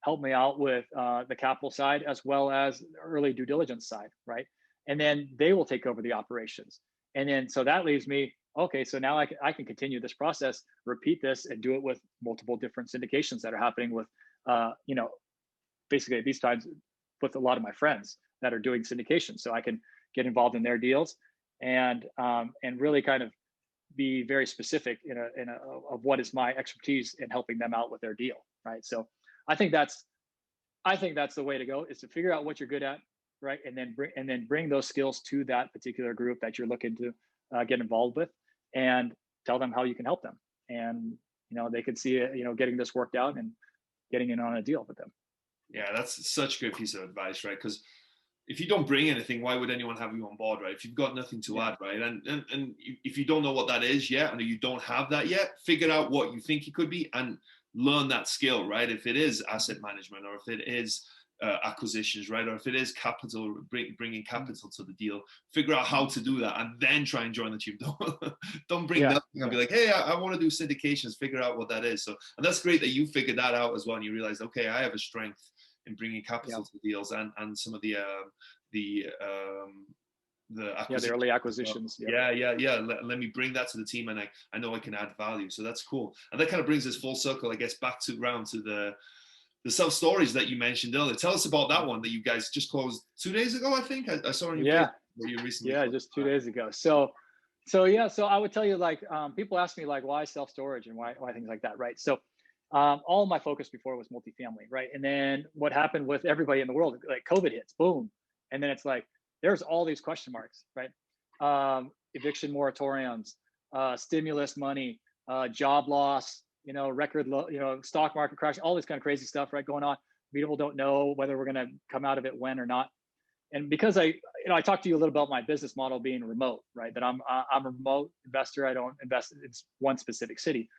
help me out with the capital side as well as the early due diligence side, right? And then they will take over the operations. And then so that leaves me, okay, so now I can continue this process, repeat this, and do it with multiple different syndications that are happening with, you know, basically at these times with a lot of my friends that are doing syndication. So I can get involved in their deals and really kind of be very specific of what is my expertise in helping them out with their deal, right? So I think that's the way to go, is to figure out what you're good at, right, and then bring those skills to that particular group that you're looking to get involved with, and tell them how you can help them, and they could see it, getting this worked out and getting in on a deal with them. Yeah, that's such a good piece of advice, right? Because if you don't bring anything, why would anyone have you on board, right? If you've got nothing to add, right? And if you don't know what that is yet, and you don't have that yet, figure out what you think it could be and learn that skill, right? If it is asset management, or if it is acquisitions, right? Or if it is capital, bringing capital to the deal, figure out how to do that, and then try and join the team. Don't bring nothing and be like, hey, I want to do syndications. Figure out what that is. So, and that's great that you figured that out as well, and you realized, okay, I have a strength in bringing capital to deals, and some of the early acquisitions. Let me bring that to the team, and I know I can add value. So that's cool. And that kind of brings us full circle, I guess, back to the self-storage that you mentioned earlier. Tell us about that one that you guys just closed 2 days ago, I think. I saw on your page where you recently closed. Just 2 days ago. So I would tell you, like, people ask me, like, why self-storage and why things like that, right? So all of my focus before was multifamily, right? And then what happened with everybody in the world, like COVID hits, boom. And then it's like, there's all these question marks, right? Eviction moratoriums, stimulus money, job loss, record low, stock market crash, all this kind of crazy stuff, right, going on. People don't know whether we're going to come out of it when or not. And because I talked to you a little about my business model being remote, right? That I'm a remote investor. I don't invest in one specific city.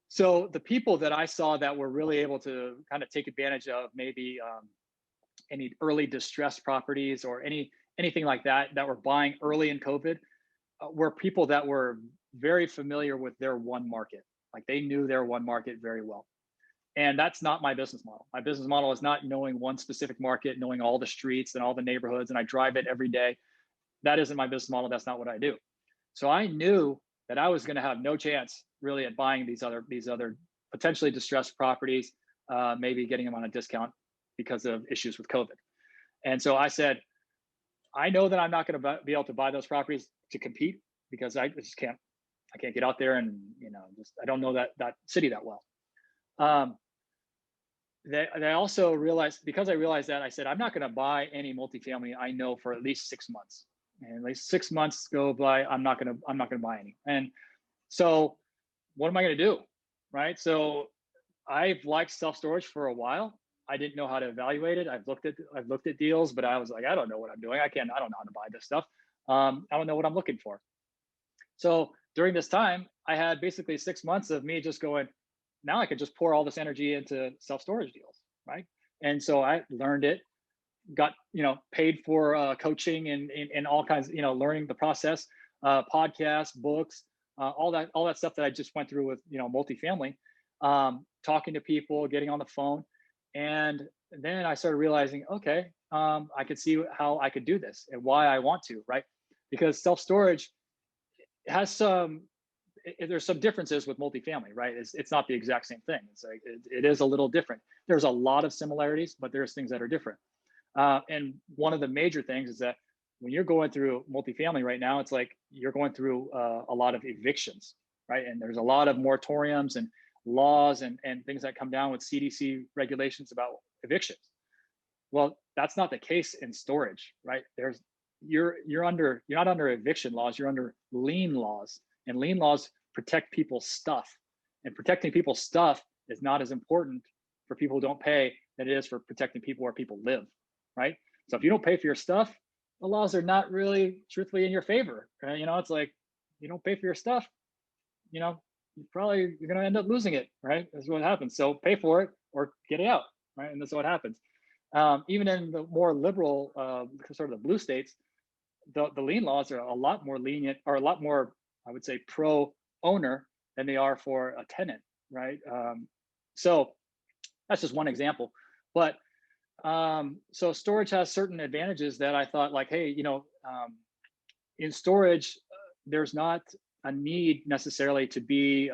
So the people that I saw that were really able to kind of take advantage of maybe any early distressed properties or anything like that were buying early in COVID were people that were very familiar with their one market. Like, they knew their one market very well. And that's not my business model. My business model is not knowing one specific market, knowing all the streets and all the neighborhoods, and I drive it every day. That isn't my business model. That's not what I do. So I knew that I was going to have no chance really at buying these other potentially distressed properties, maybe getting them on a discount because of issues with COVID. And so I said, I know that I'm not going to be able to buy those properties to compete, because I just can't. I can't get out there, and I don't know that city that well. They also realized, because I realized that, I said, I'm not going to buy any multifamily I know for at least 6 months. And at least 6 months go by, I'm not going to buy any. And so what am I going to do? Right. So I've liked self-storage for a while. I didn't know how to evaluate it. I've looked at deals, but I was like, I don't know what I'm doing. I don't know how to buy this stuff. I don't know what I'm looking for. So during this time, I had basically 6 months of me just going, now I could just pour all this energy into self-storage deals, right? And so I learned it, got paid for coaching and all kinds, learning the process, podcasts, books, all that stuff that I just went through with multifamily, talking to people, getting on the phone, and then I started realizing, okay, I could see how I could do this and why I want to, right? Because self-storage has there's some differences with multifamily, right? It's not the exact same thing. It's like it is a little different. There's a lot of similarities, but there's things that are different. And one of the major things is that when you're going through multifamily right now, it's like you're going through a lot of evictions, right? And there's a lot of moratoriums and laws and things that come down with CDC regulations about evictions. Well, that's not the case in storage, right? You're not under eviction laws, you're under lien laws. And lien laws protect people's stuff. And protecting people's stuff is not as important for people who don't pay than it is for protecting people where people live, right? So if you don't pay for your stuff, the laws are not really truthfully in your favor. It's like, you don't pay for your stuff, you're going to end up losing it, right? That's what happens. So pay for it or get it out, right? And that's what happens. Even in the more liberal, sort of the blue states, the lien laws are a lot more lenient, or a lot more, I would say, pro owner than they are for a tenant, right? So that's just one example. But so storage has certain advantages that I thought like, hey, in storage, there's not a need necessarily to be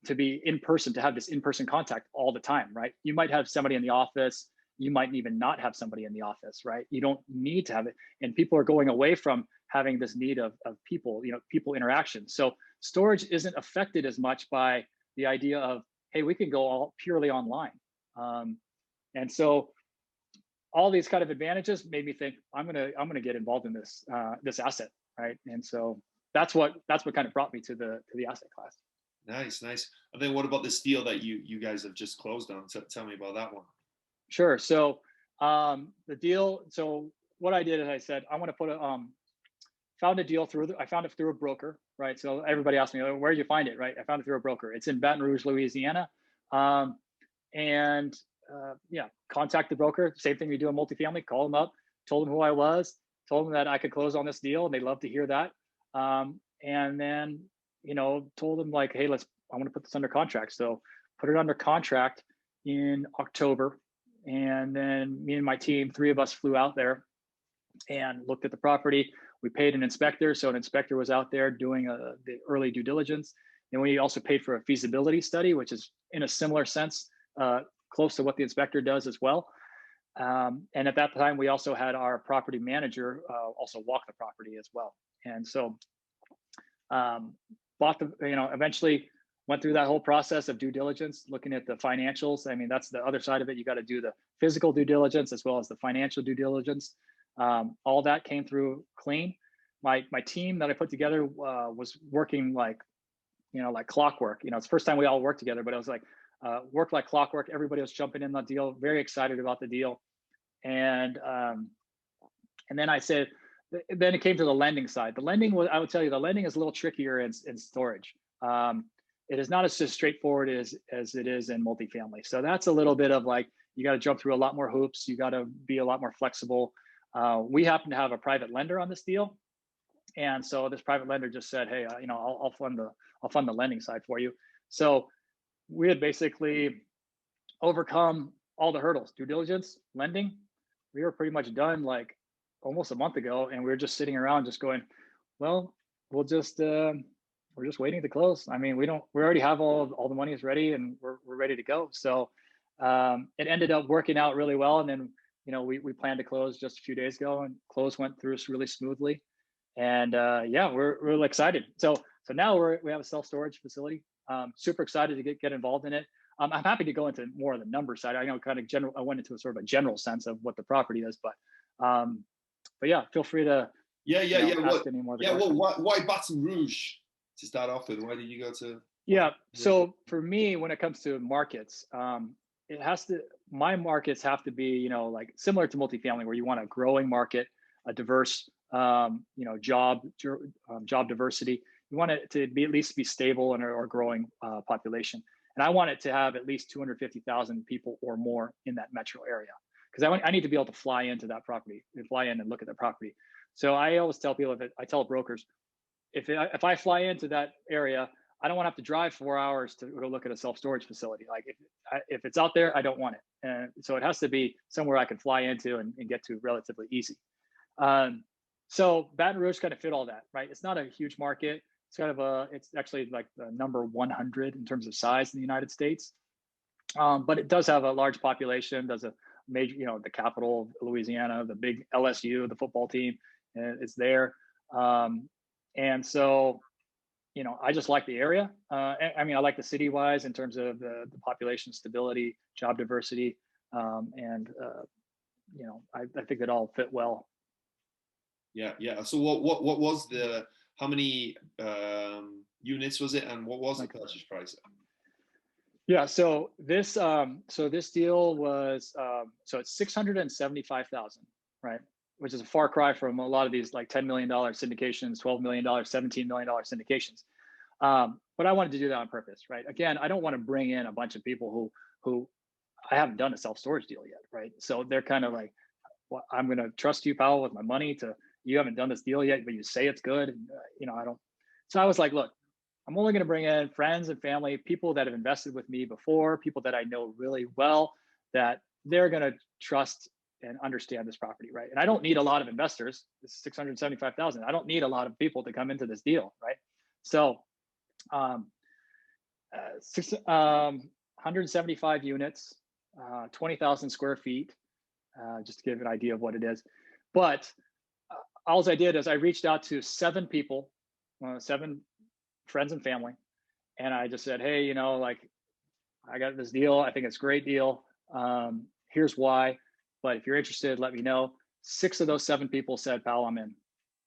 in person, to have this in-person contact all the time, right? You might have somebody in the office, you might even not have somebody in the office, right? You don't need to have it. And people are going away from having this need of people, people interaction. So storage isn't affected as much by the idea of, hey, we can go all purely online. And so all these kind of advantages made me think I'm gonna get involved in this this asset, right? And so that's what kind of brought me to the asset class. Nice, nice. And then what about this deal that you guys have just closed on? Tell me about that one. Sure. So the deal. So what I did is I said I want to put a found a deal I found it through a broker, right? So everybody asked me, oh, where did you find it, right? I found it through a broker. It's in Baton Rouge, Louisiana, and yeah, contact the broker. Same thing we do in multifamily. Call them up, told them who I was, told them that I could close on this deal, and they love to hear that. And then told them like, hey, I want to put this under contract. So put it under contract in October, and then me and my team, 3 of us flew out there and looked at the property. We paid an inspector, so an inspector was out there doing the early due diligence. And we also paid for a feasibility study, which is in a similar sense close to what the inspector does as well. And at that time, we also had our property manager also walk the property as well. And so eventually went through that whole process of due diligence, looking at the financials. I mean, that's the other side of it. You got to do the physical due diligence as well as the financial due diligence. All that came through clean. My team that I put together was working like clockwork. It's the first time we all worked together, but it was like worked like clockwork. Everybody was jumping in the deal, very excited about the deal. And then I said, then it came to the lending side. The lending I would tell you, the lending is a little trickier in storage. It is not as straightforward as it is in multifamily. So that's a little bit of like, you got to jump through a lot more hoops. You got to be a lot more flexible. We happen to have a private lender on this deal. And so this private lender just said, hey, I'll fund the lending side for you. So we had basically overcome all the hurdles, due diligence, lending. We were pretty much done like almost a month ago. And we were just sitting around just going, well, we're just waiting to close. I mean, we already have all the money is ready and we're ready to go. So it ended up working out really well. And then, we planned to close just a few days ago, and close went through really smoothly. And yeah, we're really excited. So now we have a self-storage facility. Super excited to get involved in it. I'm happy to go into more of the number side. I know kind of general. I went into a sort of a general sense of what the property is, but yeah, feel free to ask any more. Well, why Baton Rouge to start off with? Why did you go to? Yeah, so for me, when it comes to markets, my markets have to be like similar to multifamily, where you want a growing market, a diverse job diversity. You want it to be at least be stable and or growing population. And I want it to have at least 250,000 people or more in that metro area, because I need to be able to fly into that property and fly in and look at the property. So I always tell people, I tell brokers, if I fly into that area, I don't want to have to drive 4 hours to go look at a self-storage facility. Like if it's out there, I don't want it. And so it has to be somewhere I can fly into and get to relatively easy. So Baton Rouge kind of fit all that, right? It's not a huge market. It's actually like the number 100 in terms of size in the United States. But it does have a large population, does a major, the capital of Louisiana, the big LSU, the football team, is there. And so, I just like the area. I mean, I like the city wise in terms of the population stability, job diversity. And I think that all fit well. Yeah. So what was how many units was it, and what was the purchase price? Yeah, so this deal was it's $675,000, right? Which is a far cry from a lot of these like $10 million syndications, $12 million, $17 million syndications. But I wanted to do that on purpose, right? Again, I don't want to bring in a bunch of people who I haven't done a self-storage deal yet, right? So they're kind of like, well, I'm going to trust you, Powell, with my money you haven't done this deal yet, but you say it's good. And, I don't. So I was like, look, I'm only going to bring in friends and family, people that have invested with me before, people that I know really well, that they're going to trust and understand this property, right? And I don't need a lot of investors. This is 675,000. I don't need a lot of people to come into this deal, right? So, 175 units, 20,000 square feet, just to give an idea of what it is. But all I did is I reached out to 7 people, 7 friends and family, and I just said, hey, you know, like, I got this deal. I think it's a great deal. Here's why. But if you're interested, let me know. 6 of those 7 people said, Powell, I'm in.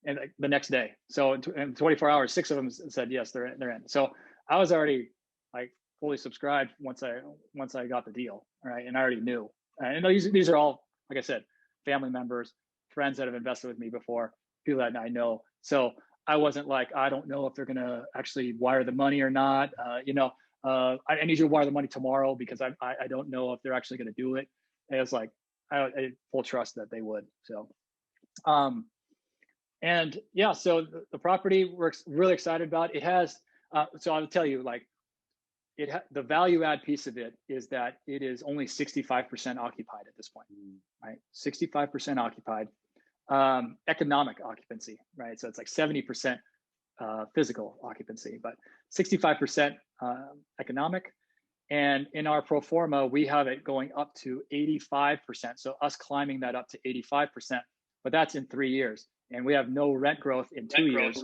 And the next day. So in 24 hours, 6 of them said, yes, they're in. So I was already like fully subscribed once I got the deal. All right. And I already knew. And these are all, like I said, family members, friends that have invested with me before, people that I know. So I wasn't like, I don't know if they're going to actually wire the money or not. I need you to wire the money tomorrow because I don't know if they're actually going to do it. And it's like, I had full trust that they would. So, and yeah, so the property we're really excited about. It has, so I'll tell you, like, the value add piece of it is that it is only 65% occupied at this point, right? 65% occupied, economic occupancy, right? So it's like 70% physical occupancy, but 65% economic. And in our pro forma, we have it going up to 85%. So us climbing that up to 85%, but that's in 3 years. And we have no rent growth in 2 years.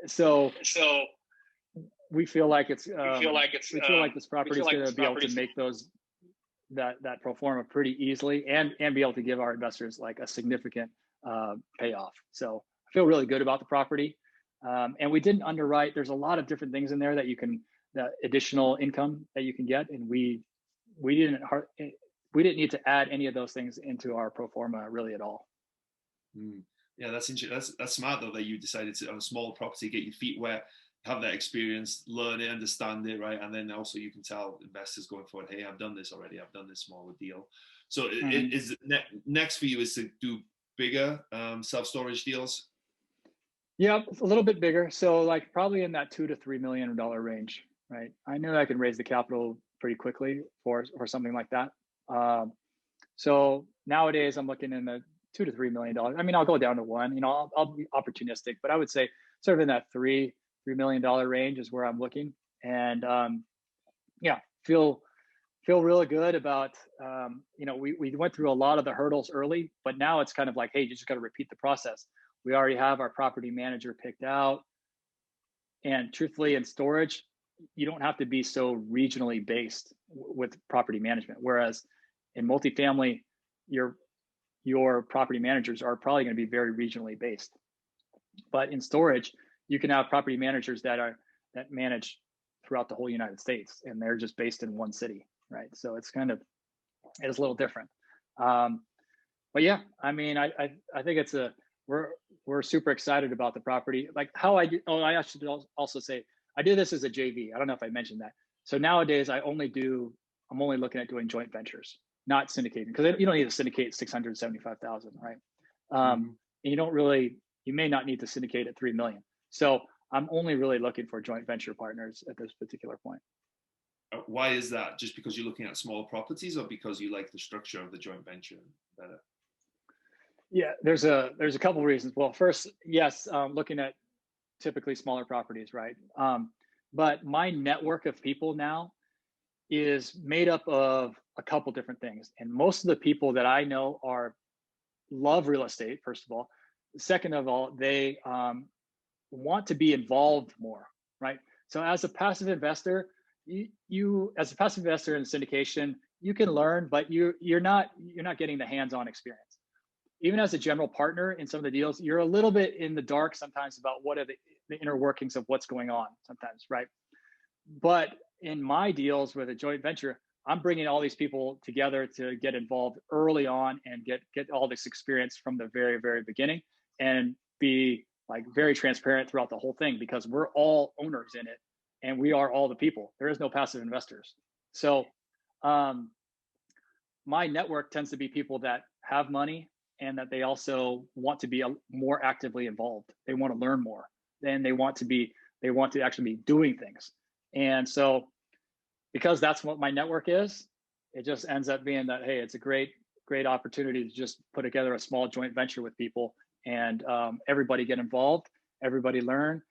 So we feel like it's we feel like this property is going to be able to make that pro forma pretty easily and be able to give our investors like a significant payoff. So I feel really good about the property. And we didn't underwrite. There's a lot of different things in there that that additional income that you can get, and we didn't need to add any of those things into our pro forma really at all. Yeah, that's interesting. That's smart though that you decided to on a smaller property get your feet wet, have that experience, learn it, understand it, right? And then also you can tell investors going forward, hey, I've done this already. I've done this smaller deal. So next for you is to do bigger self-storage deals. Yeah, a little bit bigger. So like probably in that $2 to $3 million range, right? I knew I could raise the capital pretty quickly for something like that. So nowadays I'm looking in the $2 to $3 million. I mean, I'll go down to 1. You know, I'll be opportunistic, but I would say sort of in that $3 million range is where I'm looking. And yeah, feel really good about. We went through a lot of the hurdles early, but now it's kind of like, hey, you just got to repeat the process. We already have our property manager picked out. And truthfully, in storage, you don't have to be so regionally based with property management. Whereas in multifamily, your property managers are probably going to be very regionally based. But in storage, you can have property managers that manage throughout the whole United States, and they're just based in one city, right? So it's a little different. But yeah, I mean, I think we're super excited about the property. Like how I do. Oh, I should also say I do this as a JV. I don't know if I mentioned that. So nowadays I'm only looking at doing joint ventures, not syndicating, because you don't need to syndicate 675,000, right? And you may not need to syndicate at 3 million. So I'm only really looking for joint venture partners at this particular point. Why is that? Just because you're looking at smaller properties, or because you like the structure of the joint venture better? Yeah, there's a couple of reasons. Well, first, yes, looking at typically smaller properties, right? But my network of people now is made up of a couple different things, and most of the people that I know love real estate. First of all, second of all, they want to be involved more, right? So as a passive investor, you as a passive investor in syndication, you can learn, but you're not getting the hands-on experience. Even as a general partner in some of the deals, you're a little bit in the dark sometimes about what are the inner workings of what's going on sometimes, right? But in my deals with a joint venture, I'm bringing all these people together to get involved early on and get all this experience from the very, very beginning and be like very transparent throughout the whole thing, because we're all owners in it and we are all the people. There is no passive investors. So my network tends to be people that have money and that they also want to be more actively involved. They want to learn more. then they want to actually be doing things. And so because that's what my network is, it just ends up being that, hey, it's a great opportunity to just put together a small joint venture with people, and everybody get involved, everybody learn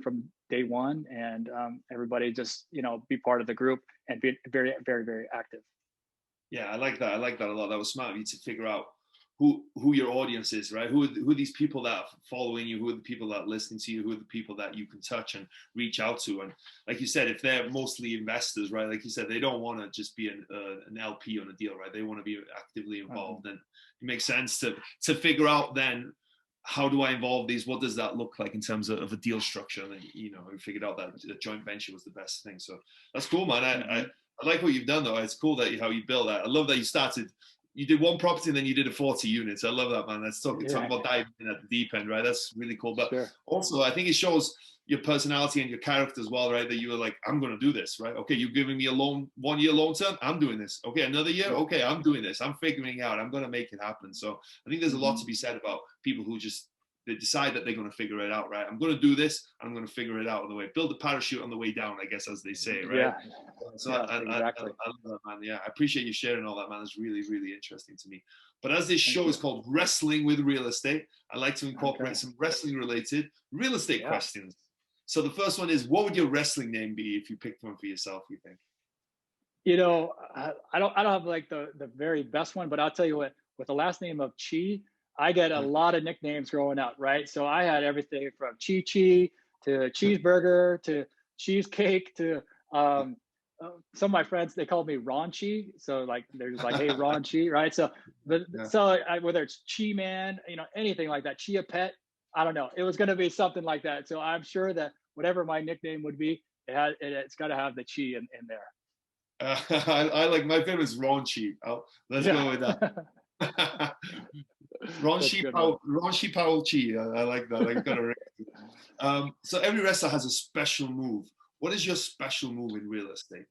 from day one, and everybody just, be part of the group and be very, very, very active. Yeah, I like that. I like that a lot. That was smart of you to figure out who your audience is, right? Who are these people that are following you? Who are the people that are listening to you? Who are the people that you can touch and reach out to? And like you said, if they're mostly investors, right? Like you said, they don't want to just be an LP on a deal, right? They want to be actively involved. And it makes sense to figure out then, how do I involve these? What does that look like in terms of a deal structure? And then, we figured out that a joint venture was the best thing. So that's cool, man. I like what you've done, though. It's cool how you built that. I love that you did one property and then you did a 40 units. I love that, man. Let's talk about diving in at the deep end, right? That's really cool. But also, I think it shows your personality and your character as well, right? That you were like, I'm going to do this, right? Okay, you're giving me a 1 year loan term. I'm doing this. Okay, another year. Okay, I'm doing this. I'm figuring out. I'm going to make it happen. So I think there's a lot to be said about people who they decide that they're going to figure it out, right? I'm going to do this. I'm going to figure it out on the way. Build a parachute on the way down, I guess, as they say, right? Yeah. So Exactly. I love that, man. Yeah, I appreciate you sharing all that, man. It's really, really interesting to me. But as this show is called Wrestling with Real Estate, I like to incorporate some wrestling-related real estate questions. So the first one is, what would your wrestling name be if you picked one for yourself, you think? I don't have like the very best one, but I'll tell you what, with the last name of Chee, I get a lot of nicknames growing up, right? So I had everything from Chee to cheeseburger to cheesecake to some of my friends, they called me Raunchy. So like, they're just like, hey, Raunchy, right? So, whether it's Chee Man, anything like that, Chia Pet, I don't know. It was going to be something like that. So I'm sure that whatever my nickname would be, it's got to have the Chee in there. I like, my favorite is Raunchy. Let's go with that. Raunchy Powell Chee. I like that. So every wrestler has a special move. What is your special move in real estate?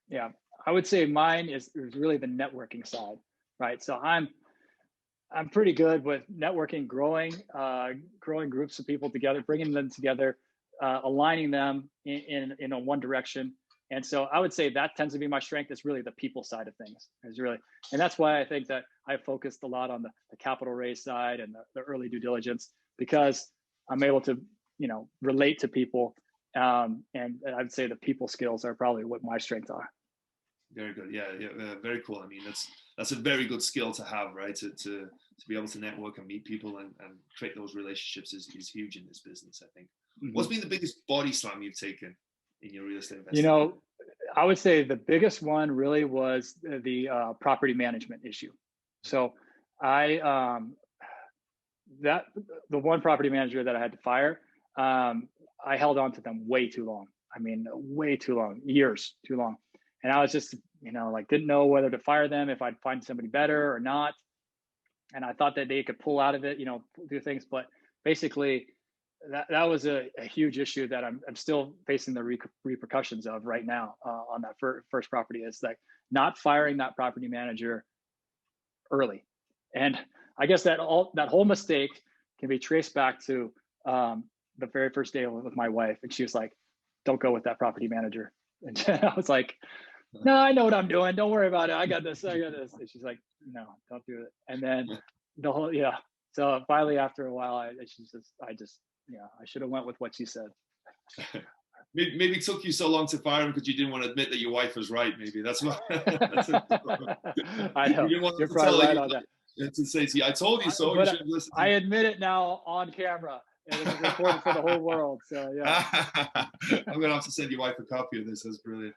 Yeah, I would say mine is really the networking side, right? So I'm pretty good with networking, growing groups of people together, bringing them together, aligning them in one direction. And so I would say that tends to be my strength. Is really the people side of things. And that's why I think that I focused a lot on the capital raise side and the early due diligence, because I'm able to, relate to people. And I'd say the people skills are probably what my strengths are. Very good. Yeah, very cool. I mean, that's a very good skill to have, right? To be able to network and meet people and create those relationships is huge in this business, I think. Mm-hmm. What's been the biggest body slam you've taken in your real estate investing? I would say the biggest one really was the property management issue. So the one property manager that I had to fire, I held on to them way too long. I mean, way too long, years too long. And I was just, didn't know whether to fire them, if I'd find somebody better or not. And I thought that they could pull out of it, do things. But basically, that was a huge issue that I'm still facing the repercussions of right now on that first property. Is like not firing that property manager early. And I guess that whole mistake can be traced back to the very first day with my wife. And she was like, don't go with that property manager. And I was like, no, I know what I'm doing. Don't worry about it. I got this. And she's like, no, don't do it. And then So finally, after a while, I should have went with what she said. Maybe it took you so long to fire him because you didn't want to admit that your wife was right. Maybe that's what. I know. You're probably right on that. To say to you, I told you so. You should listen. I admit it now on camera. And it's recorded for the whole world. So yeah. I'm gonna have to send your wife a copy of this. That's brilliant.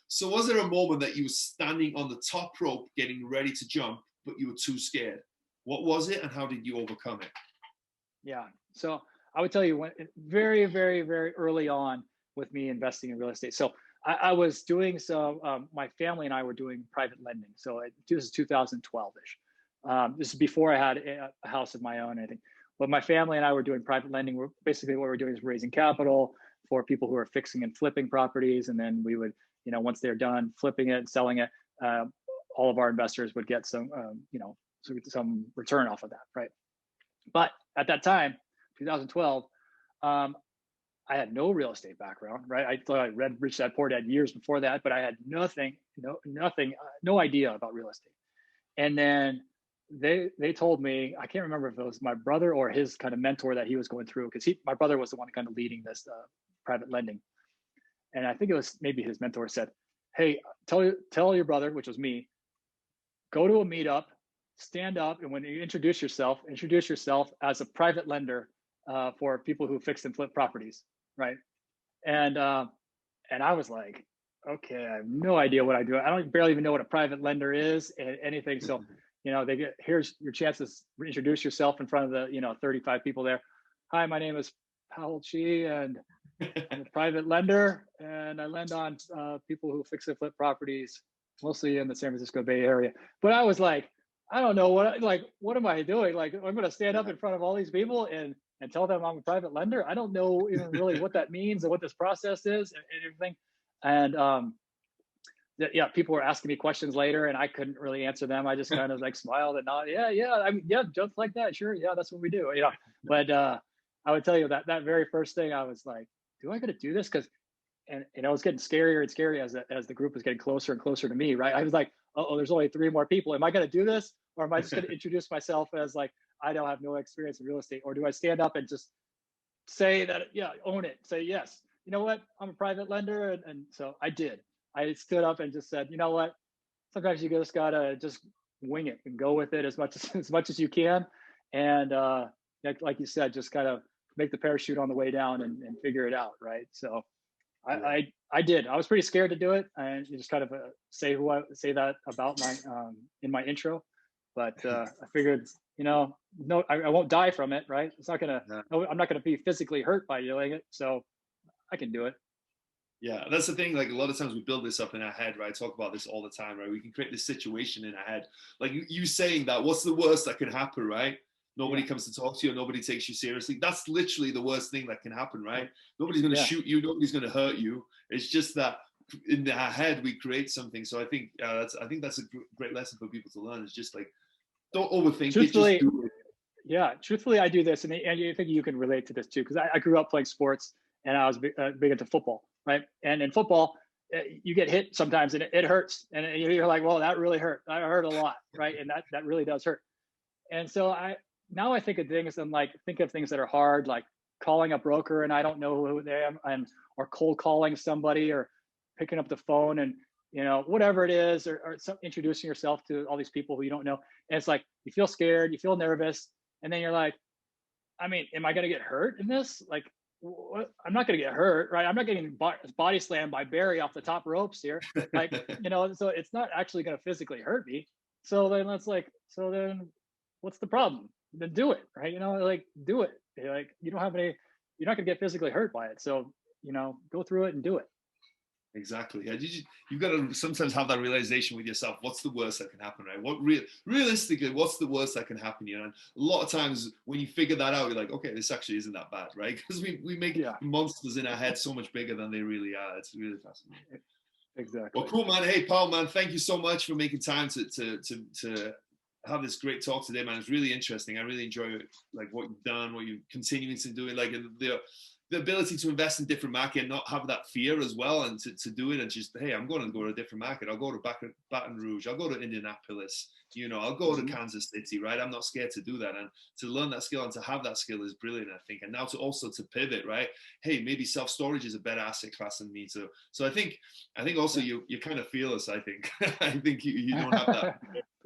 So was there a moment that you were standing on the top rope getting ready to jump, but you were too scared? What was it, and how did you overcome it? Yeah. So I would tell you, when very, very, very early on with me investing in real estate. So I was doing my family and I were doing private lending. So this is 2012-ish. This is before I had a house of my own, I think. But my family and I were doing private lending. Basically what we're doing is raising capital for people who are fixing and flipping properties. And then we would, once they're done flipping it and selling it, all of our investors would get some return off of that, right? But at that time, 2012, I had no real estate background, right? I thought I read Rich Dad Poor Dad years before that, but I had nothing, no idea about real estate. And then they told me, I can't remember if it was my brother or his kind of mentor that he was going through, because my brother was the one kind of leading this private lending. And I think it was maybe his mentor said, hey, tell your brother, which was me, go to a meetup, stand up, and when you introduce yourself as a private lender for people who fix and flip properties, right? And I was like, okay, I have no idea what I do. I don't barely even know what a private lender is and anything. So, here's your chance to introduce yourself in front of the 35 people there. Hi, my name is Powell, Chee, and I'm a private lender, and I lend on people who fix and flip properties, mostly in the San Francisco Bay Area. But I was like, I don't know what am I doing? Like, I'm going to stand up in front of all these people and tell them I'm a private lender. I don't know even really what that means and what this process is and everything. And people were asking me questions later, and I couldn't really answer them. I just kind of like smiled and nodded. Yeah, just like that. Sure, yeah, that's what we do. But I would tell you that very first thing, I was like, do I got to do this? Because and it was getting scarier and scarier as the group was getting closer and closer to me, right? I was like, oh, there's only 3 more people. Am I going to do this, or am I just going to introduce myself as like, I don't have no experience in real estate, or do I stand up and just say that, own it, say yes, you know what, I'm a private lender, and so I did. I stood up and just said, you know what, sometimes you just gotta just wing it and go with it as much as you can, and like you said, just kind of make the parachute on the way down and figure it out, right? So I did. I was pretty scared to do it, and you just kind of say that about my in my intro, but I figured, no, I won't die from it, right? It's not gonna. No, I'm not gonna be physically hurt by doing it, so I can do it. Yeah, that's the thing. Like, a lot of times we build this up in our head, right? I talk about this all the time, right? We can create this situation in our head. Like you saying that, what's the worst that could happen, right? Nobody comes to talk to you, nobody takes you seriously. That's literally the worst thing that can happen, right? Nobody's going to shoot you, nobody's going to hurt you. It's just that in our head we create something. So I think that's a great lesson for people to learn. Is just like, don't overthink it, just do it. Yeah, truthfully, I do this, and I think you can relate to this too, because I grew up playing sports, and I was big into football, right? And in football, you get hit sometimes, and it hurts, and you're like, well, that really hurt. I hurt a lot, right? And that really does hurt. And so I think of things, and like think of things that are hard, like calling a broker and I don't know who they am, or cold calling somebody, or picking up the phone and whatever it is, or introducing yourself to all these people who you don't know. And it's like, you feel scared, you feel nervous, and then you're like, I mean, am I going to get hurt in this? Like, what? I'm not going to get hurt, right? I'm not getting body slammed by Barri off the top ropes here. Like, so it's not actually going to physically hurt me. So then what's the problem? Then do it, right? Like, do it. Like, you're not going to get physically hurt by it. So, go through it and do it. Exactly. Yeah, you've got to sometimes have that realization with yourself. What's the worst that can happen, right? Realistically, what's the worst that can happen? And a lot of times when you figure that out, you're like, okay, this actually isn't that bad, right? Because we make monsters in our head so much bigger than they really are. It's really fascinating. Exactly. Well, cool, man. Hey, Paul, man, thank you so much for making time to have this great talk today, man. It's really interesting. I really enjoy like what you've done, what you're continuing to do, like the ability to invest in different market and not have that fear as well, and to do it and just, hey, I'm going to go to a different market. I'll go to Baton Rouge. I'll go to Indianapolis. I'll go to Kansas City, right? I'm not scared to do that. And to learn that skill and to have that skill is brilliant, I think. And now to also to pivot, right? Hey, maybe self-storage is a better asset class than me. So I think also you're kind of fearless, I think. I think you don't have that.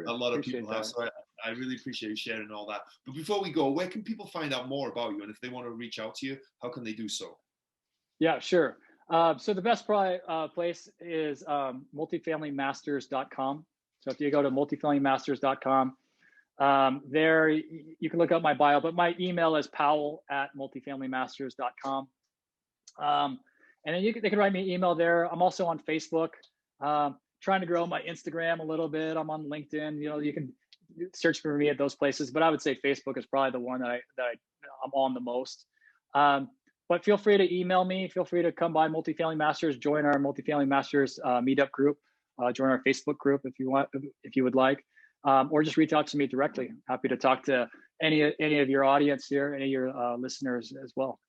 A lot of people have. So I really appreciate you sharing all that. But before we go, where can people find out more about you? And if they want to reach out to you, how can they do so? Yeah, sure. So the best place is multifamilymasters.com. So if you go to multifamilymasters.com, there you can look up my bio, but my email is powell@multifamilymasters.com. And then they can write me an email there. I'm also on Facebook, trying to grow my Instagram a little bit. I'm on LinkedIn. You can search for me at those places, but I would say Facebook is probably the one that I'm on the most. But feel free to email me. Feel free to come by Multifamily Masters, join our Multifamily Masters meetup group, join our Facebook group if you would like, or just reach out to me directly. Happy to talk to any of your audience here, any of your listeners as well.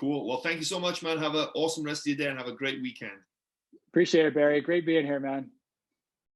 Cool. Well, thank you so much, man. Have an awesome rest of your day and have a great weekend. Appreciate it, Barry. Great being here, man.